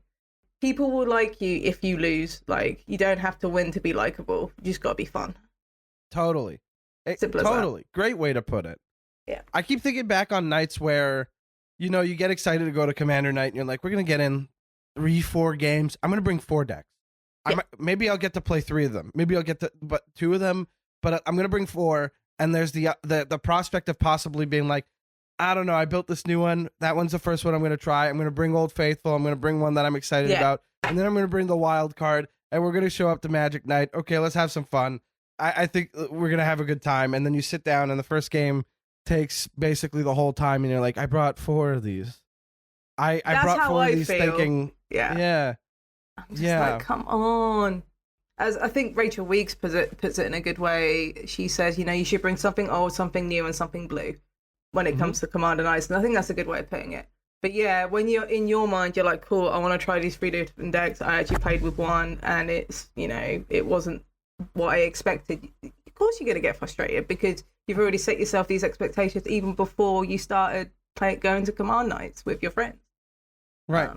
People will like you if you lose. Like, you don't have to win to be likable. You just got to be fun. Totally. Simple as totally. That. Great way to put it. Yeah. I keep thinking back on nights where, you get excited to go to Commander Night and you're like, we're going to get in 3-4 games. I'm going to bring 4 decks. Maybe I'll get to play 3 of them. Maybe I'll get to 2 of them, but I'm going to bring 4. And there's the prospect of possibly being like, I don't know, I built this new one. That one's the first one I'm going to try. I'm going to bring Old Faithful. I'm going to bring one that I'm excited about. And then I'm going to bring the wild card. And we're going to show up to Magic Night. Okay, let's have some fun. I think we're going to have a good time. And then you sit down and the first game takes basically the whole time. And you're like, I brought 4 of these. I brought 4 of these thinking... Yeah. I'm just like, come on. As I think Rachel Weeks puts it in a good way. She says, you should bring something old, something new, and something blue when it comes to Commander Nights. And I think that's a good way of putting it. But yeah, when you're in your mind, you're like, cool, I want to try these 3 different decks. I actually played with one and it's, it wasn't what I expected. Of course you're going to get frustrated because you've already set yourself these expectations even before you started going to Command Nights with your friends. Right.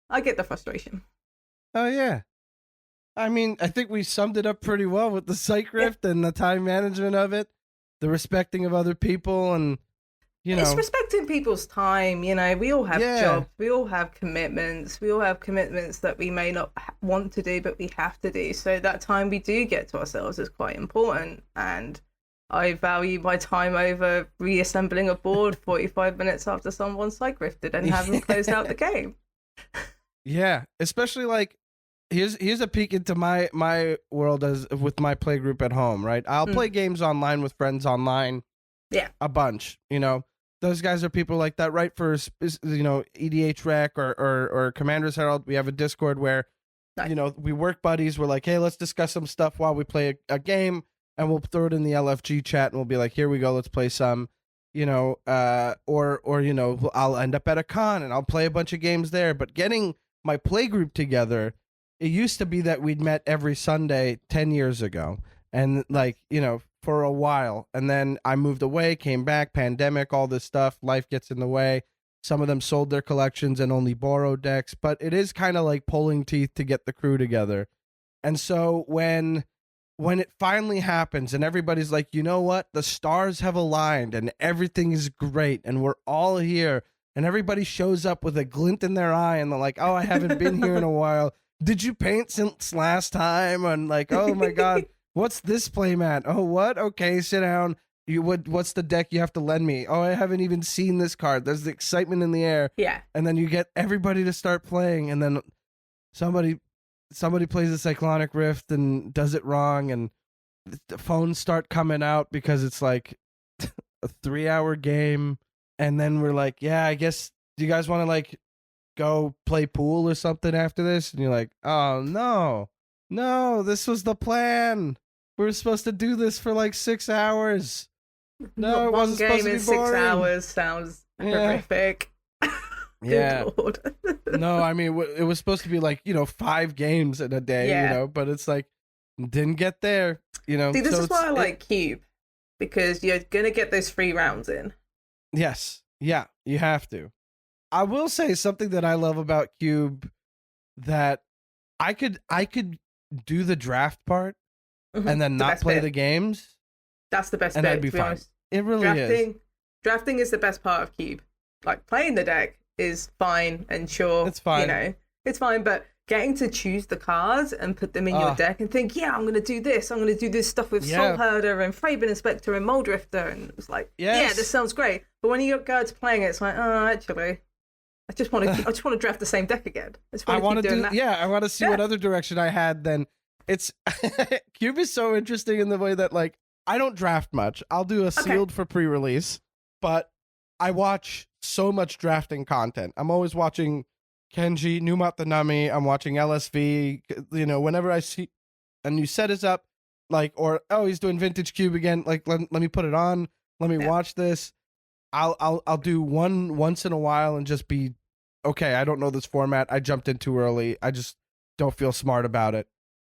I get the frustration. Oh, yeah. I mean, I think we summed it up pretty well with the Psych Rift and the time management of it, the respecting of other people, and, It's respecting people's time. We all have jobs, we all have commitments, that we may not want to do, but we have to do. So that time we do get to ourselves is quite important. And I value my time over reassembling a board 45 minutes after someone cyclifted and having closed out the game. Yeah, especially like here's a peek into my world as with my play group at home, right? I'll play games online with friends online. Yeah, a bunch. Those guys are people like that, right? For EDH Rec or Commander's Herald, we have a Discord where we work buddies. We're like, hey, let's discuss some stuff while we play a game, and we'll throw it in the LFG chat, and we'll be like, here we go, let's play some. I'll end up at a con and I'll play a bunch of games there. But getting my play group together, it used to be that we'd met every Sunday 10 years ago, and for a while, and then I moved away, came back, pandemic, all this stuff, life gets in the way. Some of them sold their collections and only borrowed decks, but it is kind of like pulling teeth to get the crew together. And so when it finally happens and everybody's like, you know what, the stars have aligned and everything is great and we're all here, and everybody shows up with a glint in their eye and they're like, oh, I haven't been here in a while. Did you paint since last time? And like, oh my God. What's this playmat? Oh, what? Okay, sit down. What's the deck you have to lend me? Oh, I haven't even seen this card. There's the excitement in the air. Yeah. And then you get everybody to start playing, and then somebody plays the Cyclonic Rift and does it wrong, and the phones start coming out because it's like a 3-hour game, and then we're like, yeah, I guess, do you guys want to like go play pool or something after this? And you're like, oh no, this was the plan. We were supposed to do this for like 6 hours. No, it wasn't supposed to be boring. One game in 6 hours sounds horrific. Yeah. No, I mean, it was supposed to be like, 5 games in a day, but it's like, didn't get there, See, this so is why I like Cube, because you're going to get those 3 rounds in. Yes. Yeah, you have to. I will say something that I love about Cube, that I could do the draft part and then not play the games. That's the best and bit, I'd be fine. Honest. It really is. Drafting is the best part of Cube. Like, playing the deck is fine and sure. It's fine. It's fine, but getting to choose the cards and put them in your deck and think, I'm going to do this. I'm going to do this stuff with Soul Herder and Thraben Inspector and Moldrifter. And it was like, this sounds great. But when you go to playing it, it's like, actually, I just want to draft the same deck again. I want to keep doing that. Yeah, I want to see what other direction I had then. It's Cube is so interesting in the way that, like, I don't draft much. I'll do a sealed for pre-release, but I watch so much drafting content. I'm always watching Kenji, Numat the Nami. I'm watching LSV. Whenever I see a new set is up, like, or he's doing Vintage Cube again. Like, let me put it on. Let me watch this. I'll do one once in a while and just be okay. I don't know this format. I jumped in too early. I just don't feel smart about it.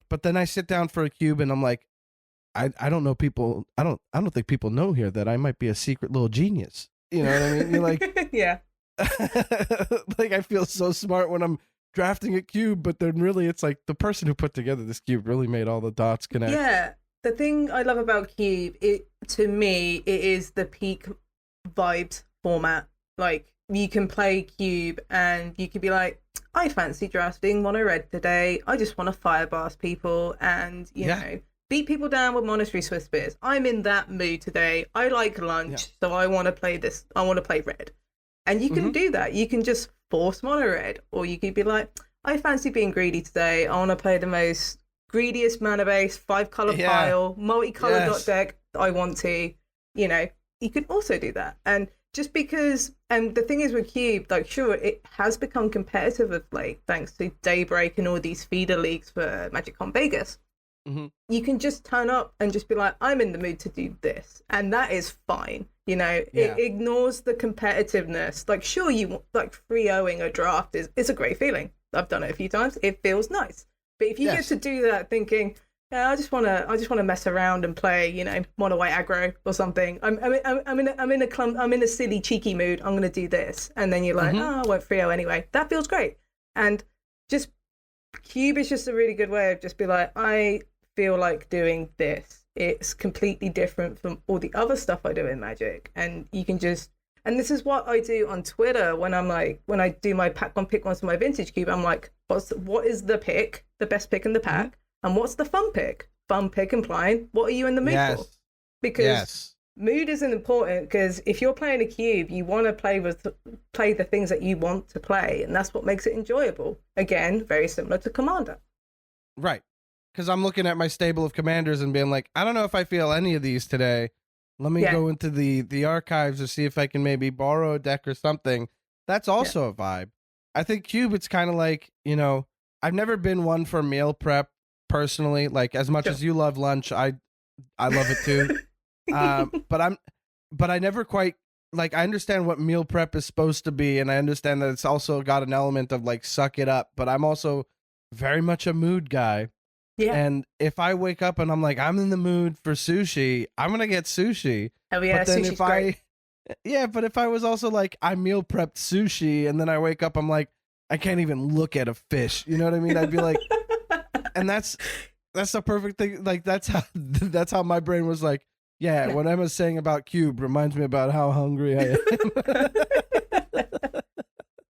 But then I sit down for a Cube and I'm like, I don't know people. I don't think people know here that I might be a secret little genius. You know what I mean? You're like, yeah. Like, I feel so smart when I'm drafting a Cube, but then really it's like the person who put together this Cube really made all the dots connect. Yeah. The thing I love about Cube, to me, it is the peak vibes format. Like, you can play Cube and you could be like, I fancy drafting mono red today. I just want to fireblast people and, you know, beat people down with Monastery Swiss Spears. I'm in that mood today. I like lunch, so I want to play this. I want to play red. And you can do that. You can just force mono red, or you could be like, I fancy being greedy today. I want to play the most greediest mana base, 5-color pile, multi-color dot deck. I want to, you can also do that. And just because, and the thing is with Cube, like, sure, it has become competitive of late thanks to Daybreak and all these feeder leagues for Magic Con Vegas. You can just turn up and just be like, I'm in the mood to do this. And that is fine. It ignores the competitiveness. Like, sure, like 3-0ing a draft is a great feeling. I've done it a few times. It feels nice. But if you get to do that thinking, I just want to mess around and play, mono white aggro or something. I'm in a silly cheeky mood. I'm going to do this, and then you're like, I won't 3-0 anyway. That feels great. And just Cube is just a really good way of just be like, I feel like doing this. It's completely different from all the other stuff I do in Magic, and you can just And this is what I do on Twitter when I do my pack one pick ones for my vintage cube. I'm like, what is the best pick in the pack, and what's the fun pick? Fun pick implying what are you in the mood for? Because mood isn't important, because if you're playing a cube, you want to play the things that you want to play, and that's what makes it enjoyable. Again, very similar to Commander. Right. Because I'm looking at my stable of commanders and being like, I don't know if I feel any of these today. Let me go into the archives to see if I can maybe borrow a deck or something. That's also a vibe. I think cube, it's kind of like, I've never been one for meal prep personally. Like, as much as you love lunch, I love it too. But I never quite, like, I understand what meal prep is supposed to be, and I understand that it's also got an element of like suck it up, but I'm also very much a mood guy. Yeah. And if I wake up and I'm like, I'm in the mood for sushi, I'm gonna get sushi. Oh yeah, but then sushi's great. But if I was also like, I meal prepped sushi, and then I wake up, I'm like, I can't even look at a fish. You know what I mean? I'd be like, and that's the perfect thing. Like, that's how my brain was like, yeah, what Emma's saying about cube reminds me about how hungry I am.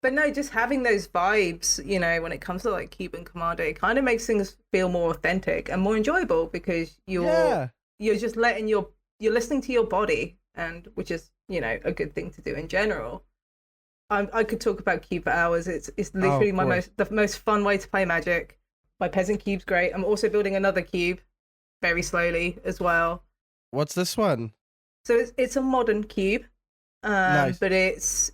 But no, just having those vibes, when it comes to like cube and Commander, it kind of makes things feel more authentic and more enjoyable, because you're just you're listening to your body, and which is a good thing to do in general. I could talk about cube for hours. It's literally the most fun way to play Magic. My peasant cube's great. I'm also building another cube very slowly as well. What's this one? So it's a modern cube. Nice. But it's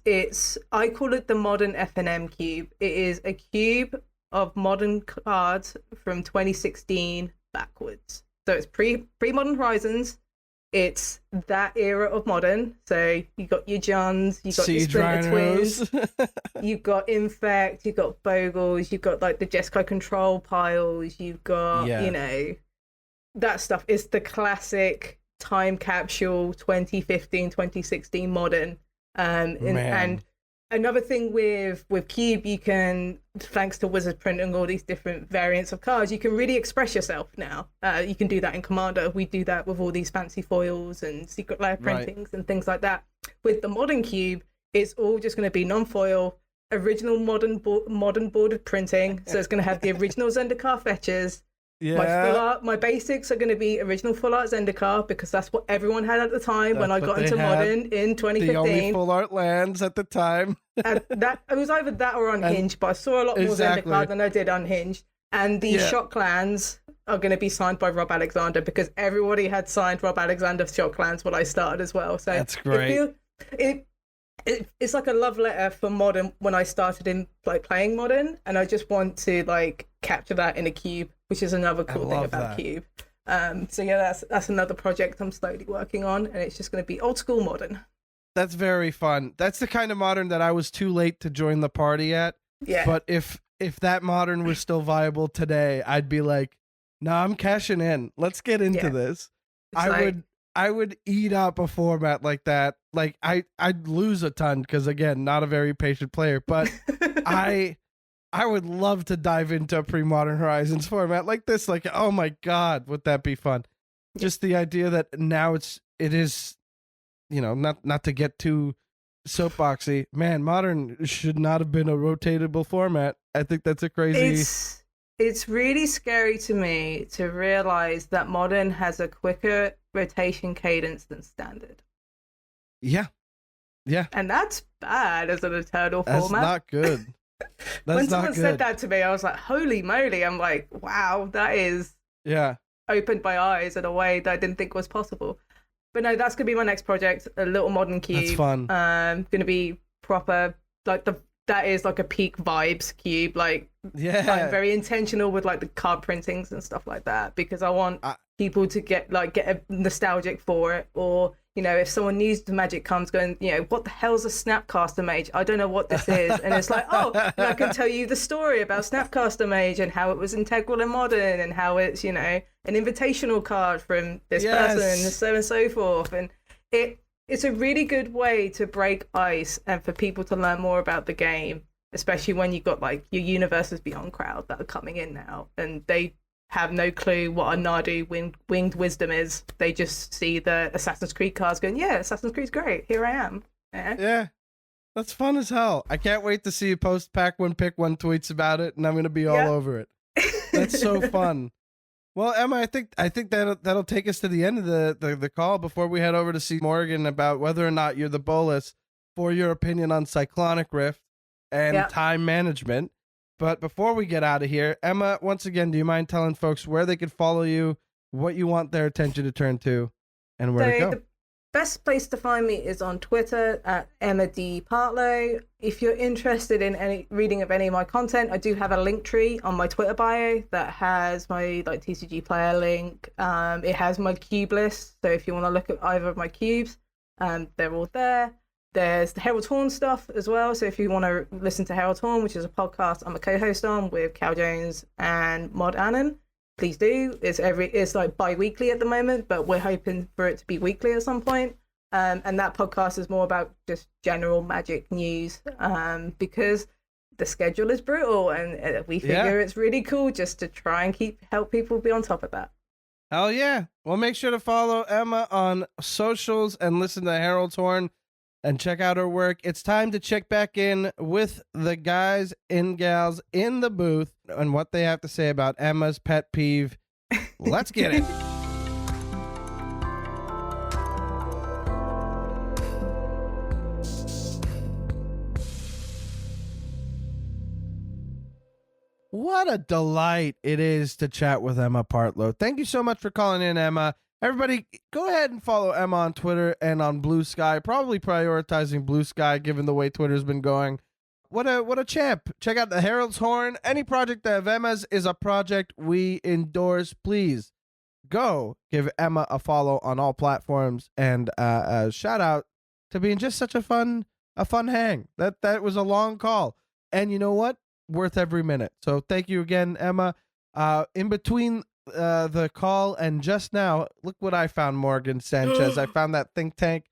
I call it the modern F&M cube. It is a cube of modern cards from 2016 backwards. So it's pre-Modern Horizons. It's that era of Modern. So you got your Johns, you got your Splinter Twins, you've got Infect, you've got Bogles, you've got like the Jeskai control piles, you've got that stuff. It's the classic time capsule 2015 2016 Modern. And another thing with cube, you can, thanks to Wizard printing all these different variants of cards, you can really express yourself now. You can do that in Commander. We do that with all these fancy foils and secret layer printings and things like that. With the modern cube, it's all just going to be non-foil, original modern bordered printing. So it's going to have the original Zendikar fetches. My basics are going to be original full art Zendikar, because that's what everyone had at the time when I got into Modern in 2015. The only full art lands at the time. And that it was either that or Unhinged, but I saw a lot more Zendikar than I did Unhinged. And the Shock Clans are going to be signed by Rob Alexander, because everybody had signed Rob Alexander's Shock Clans when I started as well. So that's great. It's like a love letter for Modern when I started in like playing Modern, and I just want to like capture that in a cube, which is another cool thing about cube. So yeah, that's another project I'm slowly working on, and it's just going to be old school Modern. That's very fun. That's the kind of Modern that I was too late to join the party at. Yeah. But if that Modern was still viable today, I'd be like, no, I'm cashing in. Let's get into this. I would eat up a format like that. Like I'd lose a ton, because again, not a very patient player, but I would love to dive into a pre-Modern Horizons format like this. Like, oh my God, would that be fun? Just the idea that now it is, not to get too soapboxy, man, Modern should not have been a rotatable format. I think that's a crazy. It's really scary to me to realize that Modern has a quicker rotation cadence than Standard. Yeah. And that's bad as an Eternal format. That's not good. When someone said that to me, I was like, holy moly. I'm like, wow, that is opened my eyes in a way that I didn't think was possible. But no, that's going to be my next project, a little Modern cube. That's fun. Going to be proper, like that is like a peak vibes cube. Like, I'm very intentional with like the card printings and stuff like that, because I want people to get nostalgic for it. Or, if someone news to Magic comes going, what the hell's a Snapcaster Mage? I don't know what this is. And it's like, and I can tell you the story about Snapcaster Mage and how it was integral in Modern, and how it's, an invitational card from this person, and so on and so forth. And it's a really good way to break ice and for people to learn more about the game, especially when you've got like your Universes Beyond crowd that are coming in now, and they have no clue what a Nadu winged wisdom is. They just see the Assassin's Creed cards going, yeah, Assassin's Creed's great, here I am. Yeah. That's fun as hell. I can't wait to see you post Pack One Pick One tweets about it, and I'm gonna be all over it. That's so fun. Well, Emma, I think that'll take us to the end of the call before we head over to see Morgan about whether or not you're the Bolas for your opinion on Cyclonic Rift and time management. But before we get out of here, Emma, once again, do you mind telling folks where they could follow you, what you want their attention to turn to, and where to go? The best place to find me is on Twitter at Emma D. Partlow. If you're interested in any reading of any of my content, I do have a link tree on my Twitter bio that has my TCG player link. It has my cube list, so if you want to look at either of my cubes, they're all there. There's the Herald Horn stuff as well, so if you want to listen to Herald Horn, which is a podcast I'm a co-host on with Cal Jones and Mod Annan, please do. It's like bi-weekly at the moment, but we're hoping for it to be weekly at some point. And that podcast is more about just general Magic news, because the schedule is brutal, and we figure it's really cool just to try and help people be on top of that. Hell yeah. Well, make sure to follow Emma on socials and listen to Herald's Horn and check out her work. It's time to check back in with the guys and gals in the booth and what they have to say about Emma's pet peeve. Let's get it. What a delight it is to chat with Emma Partlow. Thank you so much for calling in, Emma. Everybody, go ahead and follow Emma on Twitter and on Blue Sky. Probably prioritizing Blue Sky given the way Twitter's been going. What a champ. Check out the Herald's Horn. Any project of Emma's is a project we endorse. Please go give Emma a follow on all platforms, and a shout out to being just such a fun hang. That was a long call, and you know what? Worth every minute. So thank you again, Emma. In between the call and just now, look what I found, Morgan Sanchez. I found that think tank.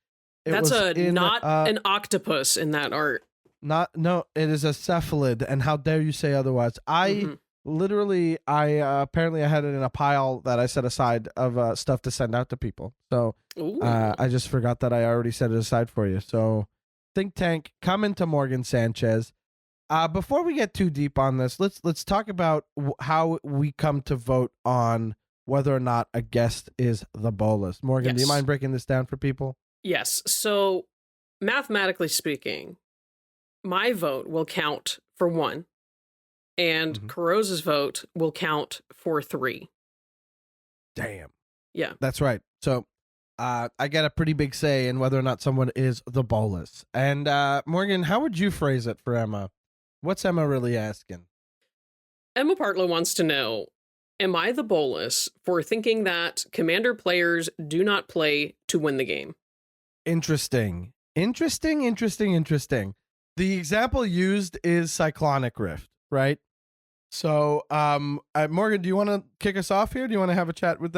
That's not an octopus in that art. No, it is a cephalid, and how dare you say otherwise? Apparently I had it in a pile that I set aside of stuff to send out to people. So I just forgot that I already set it aside for you. So think tank, come into Morgan Sanchez. Before we get too deep on this, let's talk about how we come to vote on whether or not a guest is the Bolas. Morgan, do you mind breaking this down for people? Yes. So, mathematically speaking, my vote will count for 1, and Carrozza's vote will count for 3. Damn. Yeah. That's right. So, I get a pretty big say in whether or not someone is the Bolas. And Morgan, how would you phrase it for Emma? What's Emma really asking? Emma Partlow wants to know, am I the Bolas for thinking that Commander players do not play to win the game? Interesting. The example used is Cyclonic Rift, right? So, Morgan, do you want to kick us off here? Do you want to have a chat with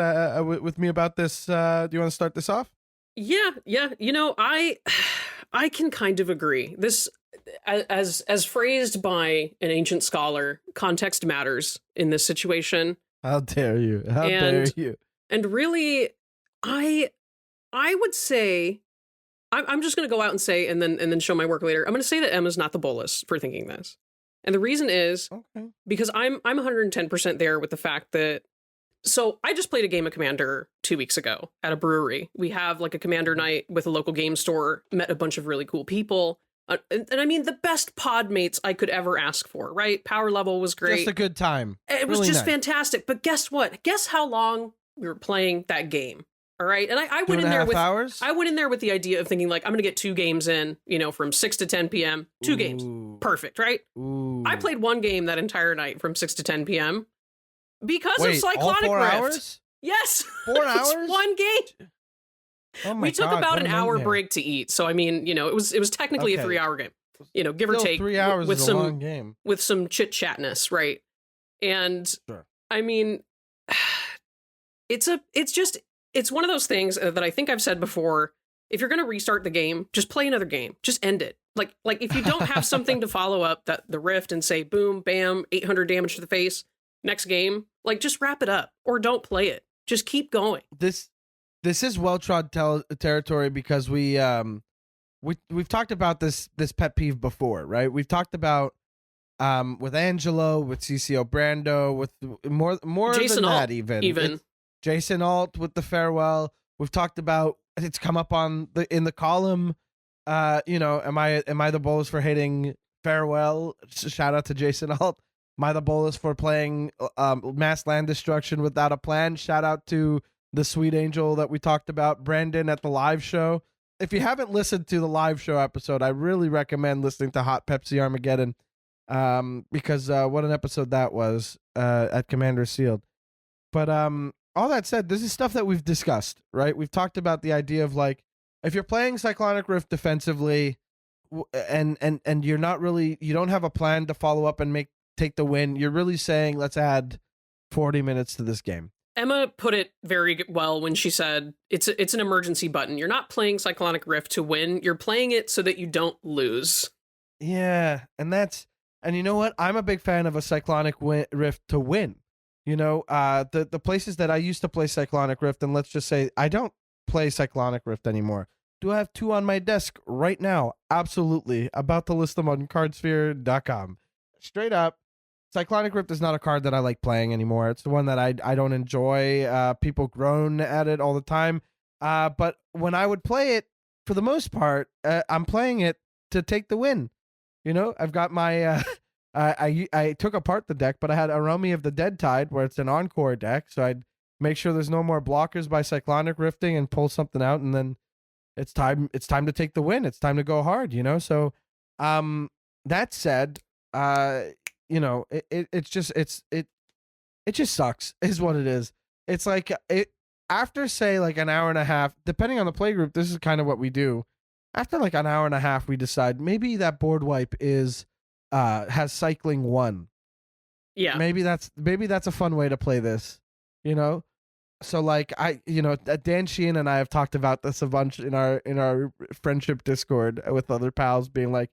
me about this? Do you want to start this off? Yeah. You know, I can kind of agree. This, as phrased by an ancient scholar, context matters in this situation. How dare you? How dare you? And really, I would say, I'm just going to go out and say, and then show my work later. I'm going to say that Emma's not the Bolas for thinking this. And the reason is because I'm 110% there with the fact that, so I just played a game of Commander 2 weeks ago at a brewery. We have like a Commander night with a local game store, met a bunch of really cool people. And I mean, the best pod mates I could ever ask for, right? Power level was great. Just a good time. It was just fantastic. But guess what? Guess how long we were playing that game? All right. And I went in there with hours? I went in there with the idea of thinking like, I'm going to get 2 games in, from 6 to 10 p.m. 2 games. Perfect, right? Ooh. I played 1 game that entire night from 6 to 10 p.m. because of Cyclonic all 4 Rift. Hours? Yes. 4 hours? 1 game. Oh my we took God, about an hour break to eat. So, I mean, it was technically a 3-hour game, give or take 3 hours with is some a long game. With some chit chatness. Right. And sure. I mean, it's one of those things that I think I've said before. If you're going to restart the game, just play another game. Just end it. Like if you don't have something to follow up the Rift and say, boom, bam, 800 damage to the face, next game, like just wrap it up or don't play it. Just keep going. This is well-trod territory because we we've talked about this pet peeve before, right? We've talked about with Angelo, with CCO Brando, with more Jason than Alt, that even Jason Alt with the farewell. We've talked about, it's come up in the column. Am I the Bolas for hating farewell? Shout out to Jason Alt. Am I the Bolas for playing mass land destruction without a plan? Shout out to the sweet angel that we talked about, Brandon, at the live show. If you haven't listened to the live show episode, I really recommend listening to Hot Pepsi Armageddon. Because what an episode that was at Commander Sealed. But all that said, this is stuff that we've discussed, right? We've talked about the idea of like, if you're playing Cyclonic Rift defensively, and you're not really, you don't have a plan to follow up and take the win, you're really saying, let's add 40 minutes to this game. Emma put it very well when she said it's an emergency button. You're not playing Cyclonic Rift to win. You're playing it so that you don't lose. Yeah, and you know what? I'm a big fan of a Cyclonic Rift to win. The places that I used to play Cyclonic Rift, and let's just say I don't play Cyclonic Rift anymore. Do I have 2 on my desk right now? Absolutely. About to list them on cardsphere.com. Straight up, Cyclonic Rift is not a card that I like playing anymore. It's the one that I don't enjoy. People groan at it all the time. But when I would play it, for the most part, I'm playing it to take the win. I've got my I took apart the deck, but I had Arome of the Dead Tide, where it's an encore deck, so I'd make sure there's no more blockers by Cyclonic Rifting and pull something out, and then it's time to take the win. It's time to go hard, So that said, it just sucks is what it is. It's like after say like an hour and a half, depending on the play group, this is kind of what we do. After like an hour and a half, we decide maybe that board wipe has cycling 1. Yeah. Maybe that's a fun way to play this, So like Dan Sheehan and I have talked about this a bunch in our friendship Discord with other pals, being like,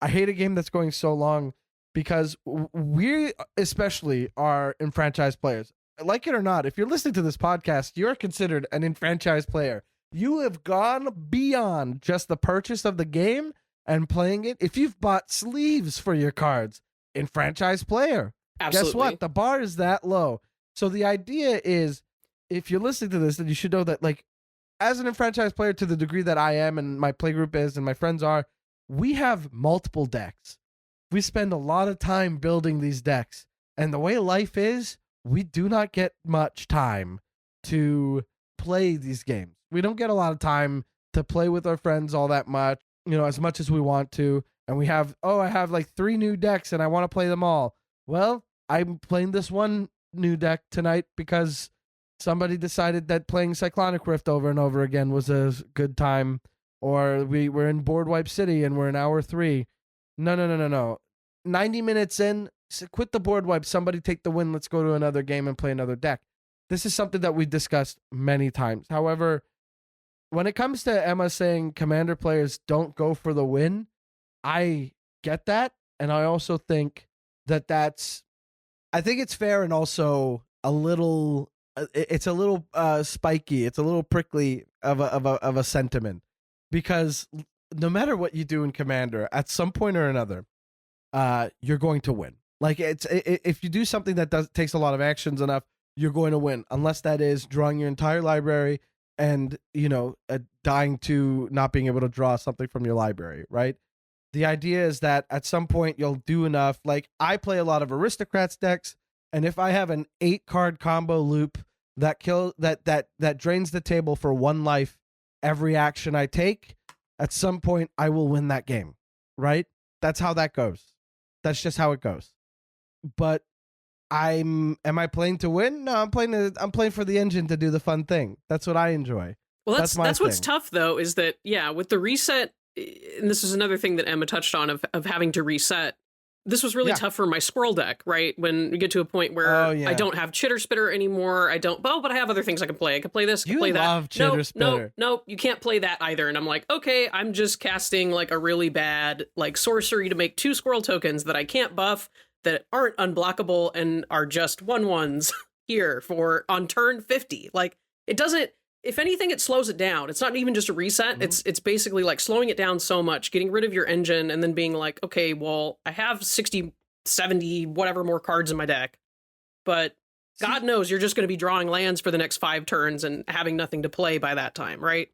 I hate a game that's going so long because we especially are enfranchised players. Like it or not, if you're listening to this podcast, you're considered an enfranchised player. You have gone beyond just the purchase of the game and playing it. If you've bought sleeves for your cards, enfranchised player. Absolutely. Guess what? The bar is that low. So the idea is, if you're listening to this, then you should know that, like, as an enfranchised player to the degree that I am and my playgroup is and my friends are, we have multiple decks. We spend a lot of time building these decks. And the way life is, we do not get much time to play these games. We don't get a lot of time to play with our friends all that much, as much as we want to. And we have, I have like 3 new decks and I want to play them all. Well, I'm playing this one new deck tonight because somebody decided that playing Cyclonic Rift over and over again was a good time. Or we're in Board Wipe City and we're in hour 3. No. 90 minutes in, quit the board wipe. Somebody take the win. Let's go to another game and play another deck. This is something that we've discussed many times. However, when it comes to Emma saying Commander players don't go for the win, I get that. And I also think that I think it's fair and also it's a little spiky. It's a little prickly of a sentiment, because no matter what you do in Commander, at some point or another, you're going to win. Like if you do something that takes a lot of actions enough, you're going to win, unless that is drawing your entire library and dying to not being able to draw something from your library, right? The idea is that at some point you'll do enough. Like, I play a lot of Aristocrats decks, and if I have an 8-card combo loop that drains the table for 1 life every action I take, at some point I will win that game, right? That's how that goes. That's just how it goes. But am I playing to win? No, I'm playing for the engine to do the fun thing. That's what I enjoy. Well, that's what's tough though, is that, yeah, with the reset, and this is another thing that Emma touched on of having to reset. This was really tough for my squirrel deck, right? When we get to a point where I don't have Chitter Spitter anymore, but I have other things I can play. I can play this, I can play that. You love Chitter Spitter. No, you can't play that either. And I'm like, okay, I'm just casting like a really bad like sorcery to make 2 squirrel tokens that I can't buff, that aren't unblockable and are just 1/1s here for on turn 50. Like, it doesn't if anything, it slows it down. It's not even just a reset. It's basically like slowing it down so much, getting rid of your engine, and then being like, okay, well, I have 60, 70, whatever more cards in my deck, but God knows you're just going to be drawing lands for the next 5 turns and having nothing to play by that time, right?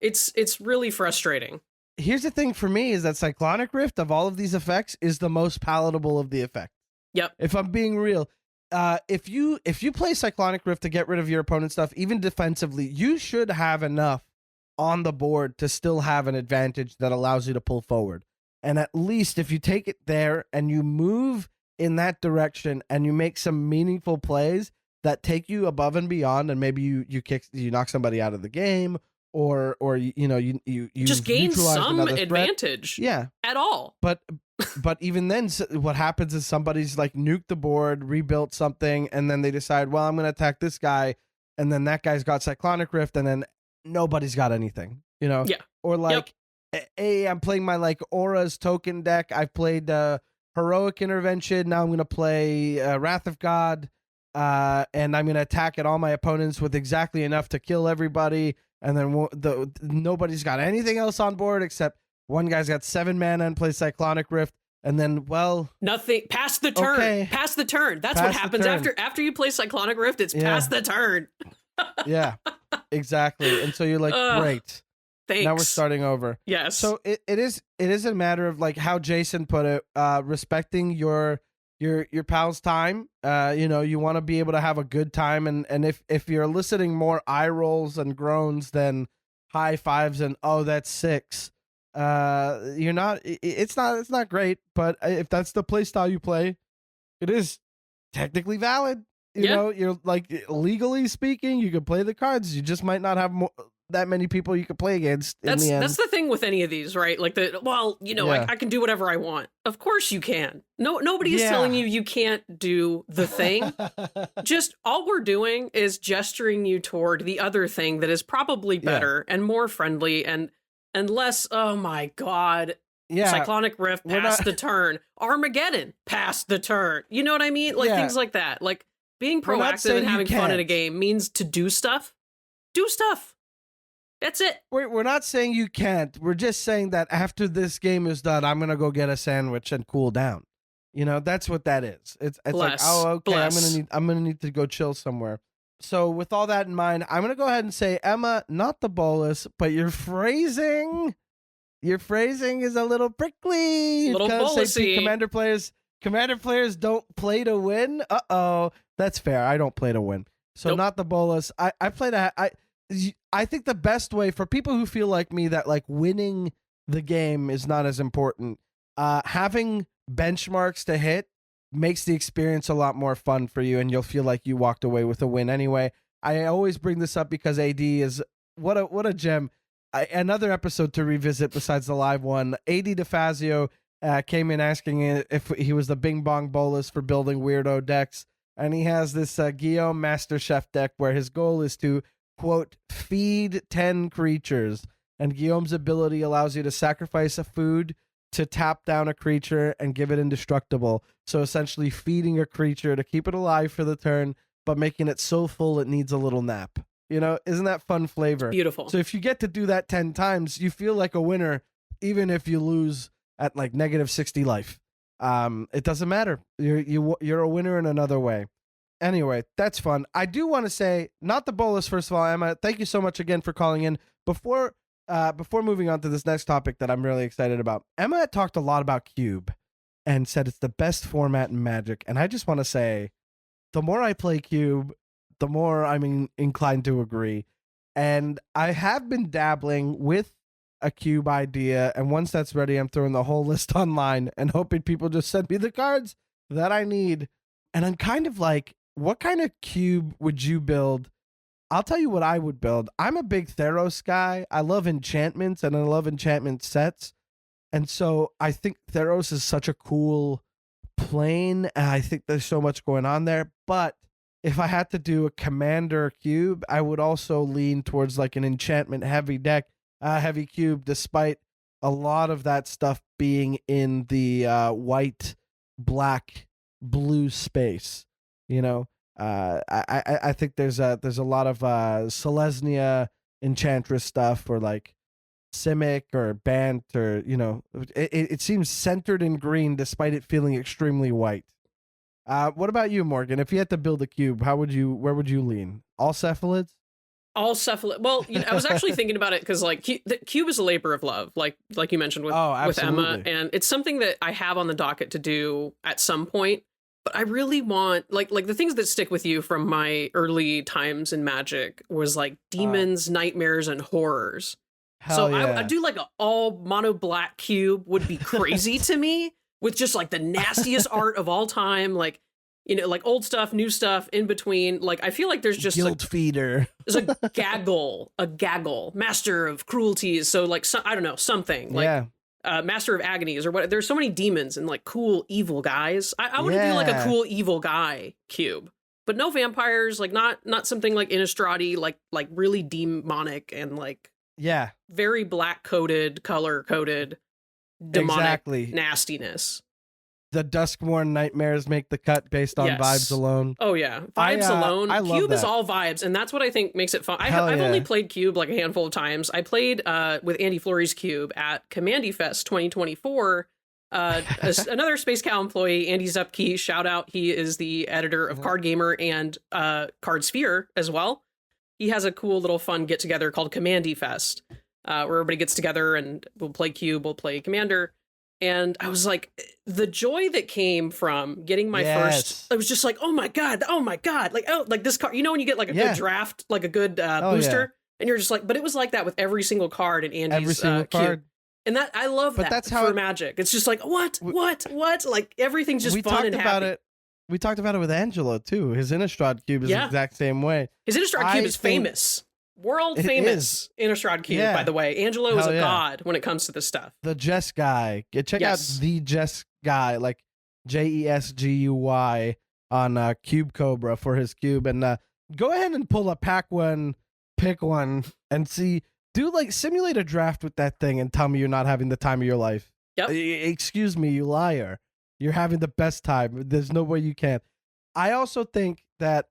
It's really frustrating. Here's the thing for me is that Cyclonic Rift of all of these effects is the most palatable of the effects. Yep. If I'm being real, if you play Cyclonic Rift to get rid of your opponent's stuff, even defensively, you should have enough on the board to still have an advantage that allows you to pull forward. And at least if you take it there and you move in that direction and you make some meaningful plays that take you above and beyond, and maybe you knock somebody out of the game, or you just gain some advantage. Yeah, at all. But even then, what happens is somebody's like nuked the board, rebuilt something, and then they decide, well, I'm going to attack this guy, and then that guy's got Cyclonic Rift, and then nobody's got anything, Yeah. Or like, hey, I'm playing my like Aura's token deck. I've played Heroic Intervention. Now I'm going to play Wrath of God, and I'm going to attack at all my opponents with exactly enough to kill everybody. And then nobody's got anything else on board except one guy's got 7 mana and plays Cyclonic Rift. And then, well, nothing past the turn. Okay. Past the turn. That's what happens after you play Cyclonic Rift. It's past the turn. Yeah, exactly. And so you're like, great. Thanks. Now we're starting over. Yes. So it is a matter of like how Jason put it, respecting your pal's time. You want to be able to have a good time, and if you're eliciting more eye rolls and groans than high fives and oh that's 6, you're not. It's not great. But if that's the play style you play, it is technically valid. You're like legally speaking, you can play the cards. You just might not have that many people you could play against. That's in the end. That's the thing with any of these, right? Like I can do whatever I want. Of course you can. Nobody is telling you can't do the thing. Just all we're doing is gesturing you toward the other thing that is probably better and more friendly and less. Oh my God. Yeah. Cyclonic Rift past the turn. Armageddon past the turn. You know what I mean? Like things like that. Like being proactive and having fun in a game means to do stuff. Do stuff. That's it. We're not saying you can't. We're just saying that after this game is done, I'm gonna go get a sandwich and cool down. That's what that is. It's like, oh, okay, I'm gonna need to go chill somewhere. So with all that in mind, I'm gonna go ahead and say, Emma, not the Bolas, but your phrasing is a little prickly. Little bolusy. Commander players don't play to win. Uh-oh. That's fair. I don't play to win. So not the Bolas. I play to I think the best way for people who feel like me that like winning the game is not as important, having benchmarks to hit makes the experience a lot more fun for you, and you'll feel like you walked away with a win anyway. I always bring this up because AD is what a gem. Another episode to revisit besides the live one. AD DeFazio came in asking if he was the Bing Bong Bolas for building weirdo decks, and he has this Guillaume Master Chef deck where his goal is to, quote, feed 10 creatures, and Guillaume's ability allows you to sacrifice a food to tap down a creature and give it indestructible. So essentially feeding a creature to keep it alive for the turn, but making it so full it needs a little nap. Isn't that fun flavor? Beautiful. So if you get to do that 10 times, you feel like a winner, even if you lose at like -60 life. It doesn't matter. You're a winner in another way. Anyway, that's fun. I do want to say, not the Bolas, first of all, Emma, thank you so much again for calling in. Before moving on to this next topic that I'm really excited about, Emma talked a lot about Cube and said it's the best format in Magic. And I just want to say, the more I play Cube, the more I'm inclined to agree. And I have been dabbling with a Cube idea. And once that's ready, I'm throwing the whole list online and hoping people just send me the cards that I need. And I'm kind of like, what kind of cube would you build? I'll tell you what I would build. I'm a big Theros guy. I love enchantments and I love enchantment sets. And so I think Theros is such a cool plane. And I think there's so much going on there. But if I had to do a commander cube, I would also lean towards like an enchantment heavy deck, heavy cube, despite a lot of that stuff being in the white, black, blue space. I think there's a lot of Selesnya Enchantress stuff, or like Simic or Bant, or it seems centered in green despite it feeling extremely white. What about you, Morgan? If you had to build a cube, where would you lean? All cephalids? All cephalid. Well, I was actually thinking about it because like the cube is a labor of love, like you mentioned with Emma, and it's something that I have on the docket to do at some point. But I really want like the things that stick with you from my early times in Magic was like demons, nightmares, and horrors. So yeah. I do like an all mono black cube would be crazy to me, with just like the nastiest art of all time, like like old stuff, new stuff, in between. Like I feel like there's just guilt feeder. There's a gaggle, master of cruelties. So like I don't know, something like master of agonies or what. There's so many demons and like cool evil guys. I want to do like a cool evil guy cube, but no vampires. Like not something like Innistrad, like really demonic and like very black coded, color coded, demonic nastiness. The Duskmourn nightmares make the cut based on vibes alone. Oh yeah, vibes alone. Cube is all vibes, and that's what I think makes it fun. I've only played Cube like a handful of times. I played with Andy Fleury's Cube at Commandy Fest 2024. Another Space Cow employee, Andy Zupke, shout out. He is the editor of Card Gamer and Card Sphere as well. He has a cool little fun get together called Commandy Fest, where everybody gets together and we'll play Cube, we'll play Commander. And I was like, the joy that came from getting my first, I was just like, oh my God. Like this card, when you get like a good draft, like a good booster, and you're just like, but it was like that with every single card in Andy's cube. And that, I love that that's how for Magic. It's just like, what? Like everything's just fun and happy. We talked about it with Angelo too. His Innistrad cube is the exact same way. His Innistrad cube is famous. World famous Innistrad cube, by the way. Angelo is a god when it comes to this stuff. The Jess guy. Check out the Jess guy, like JESGUY on Cube Cobra for his cube. And go ahead and pull a pack one, pick one, and see. Simulate a draft with that thing and tell me you're not having the time of your life. Yep. Excuse me, you liar. You're having the best time. There's no way you can't. I also think that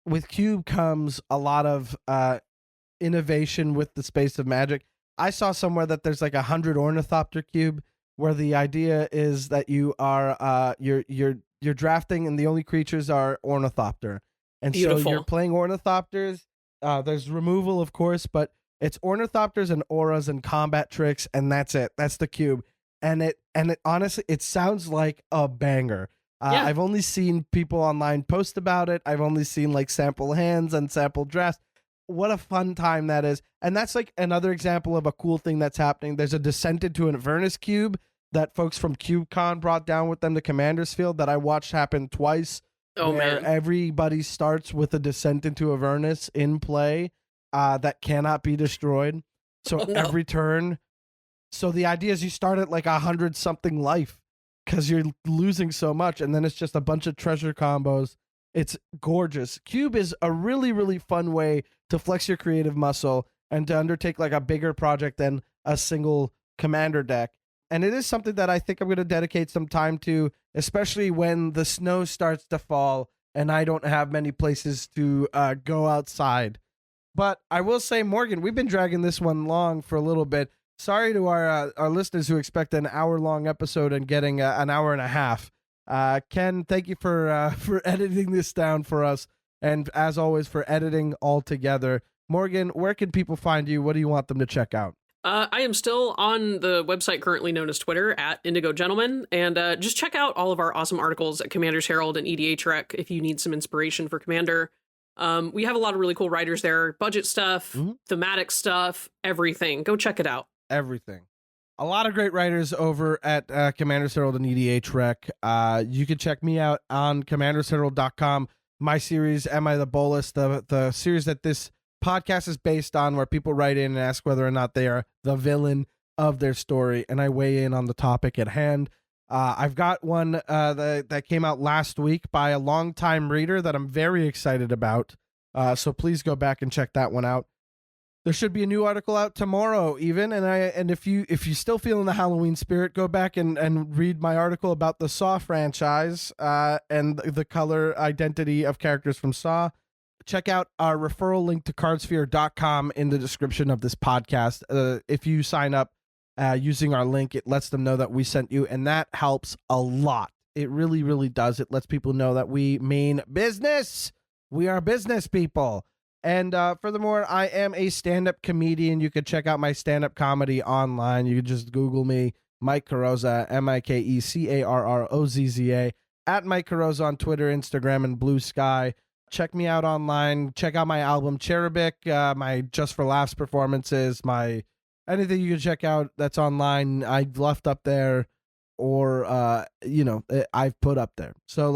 with Cube comes a lot of innovation with the space of Magic. I saw somewhere that there's like 100 Ornithopter Cube, where the idea is that you are you're drafting and the only creatures are Ornithopter, and so you're playing Ornithopters. There's removal, of course, but it's Ornithopters and auras and combat tricks, and that's it. That's the cube, and it honestly, it sounds like a banger. I've only seen people online post about it. I've only seen like sample hands and sample drafts. What a fun time that is. And that's like another example of a cool thing that's happening. There's a Descent into Avernus cube that folks from CubeCon brought down with them to Commander's Field that I watched happen twice. Oh, man. Everybody starts with a Descent into Avernus in play that cannot be destroyed. So every turn. So the idea is you start at like 100-something life, because you're losing so much, and then it's just a bunch of treasure combos. It's gorgeous. Cube is a really, really fun way to flex your creative muscle and to undertake like a bigger project than a single commander deck. And it is something that I think I'm going to dedicate some time to, especially when the snow starts to fall and I don't have many places to go outside. But I will say, Morgan, we've been dragging this one long for a little bit. Sorry to our listeners who expect an hour-long episode and getting an hour and a half. Ken, thank you for editing this down for us, and as always, for editing all together. Morgan, where can people find you? What do you want them to check out? I am still on the website currently known as Twitter at Indigo Gentleman, and just check out all of our awesome articles at Commander's Herald and EDH Rec if you need some inspiration for Commander. We have a lot of really cool writers there, budget stuff, thematic stuff, everything. Go check it out. Everything. A lot of great writers over at Commander's Herald and EDH Rec. You can check me out on commandersherald.com. My series, Am I The Bolcast, the series that this podcast is based on, where people write in and ask whether or not they are the villain of their story, and I weigh in on the topic at hand. I've got one that came out last week by a longtime reader that I'm very excited about. So please go back and check that one out. There should be a new article out tomorrow, even. And if you still feel in the Halloween spirit, go back and read my article about the Saw franchise and the color identity of characters from Saw. Check out our referral link to cardsphere.com in the description of this podcast. If you sign up using our link, it lets them know that we sent you, and that helps a lot. It really, really does. It lets people know that we mean business. We are business people. And furthermore, I am a stand-up comedian. You can check out my stand-up comedy online. You can just Google me, Mike Carrozza, MikeCarrozza, at Mike Carrozza on Twitter, Instagram, and Blue Sky. Check me out online. Check out my album, Cherubic, my Just for Laughs performances, my anything you can check out that's online, I've left up there or, I've put up there. So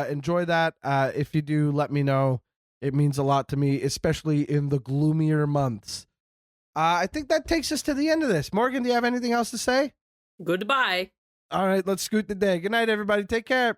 enjoy that. If you do, let me know. It means a lot to me, especially in the gloomier months. I think that takes us to the end of this. Morgan, do you have anything else to say? Goodbye. All right, let's scoot the day. Good night, everybody. Take care.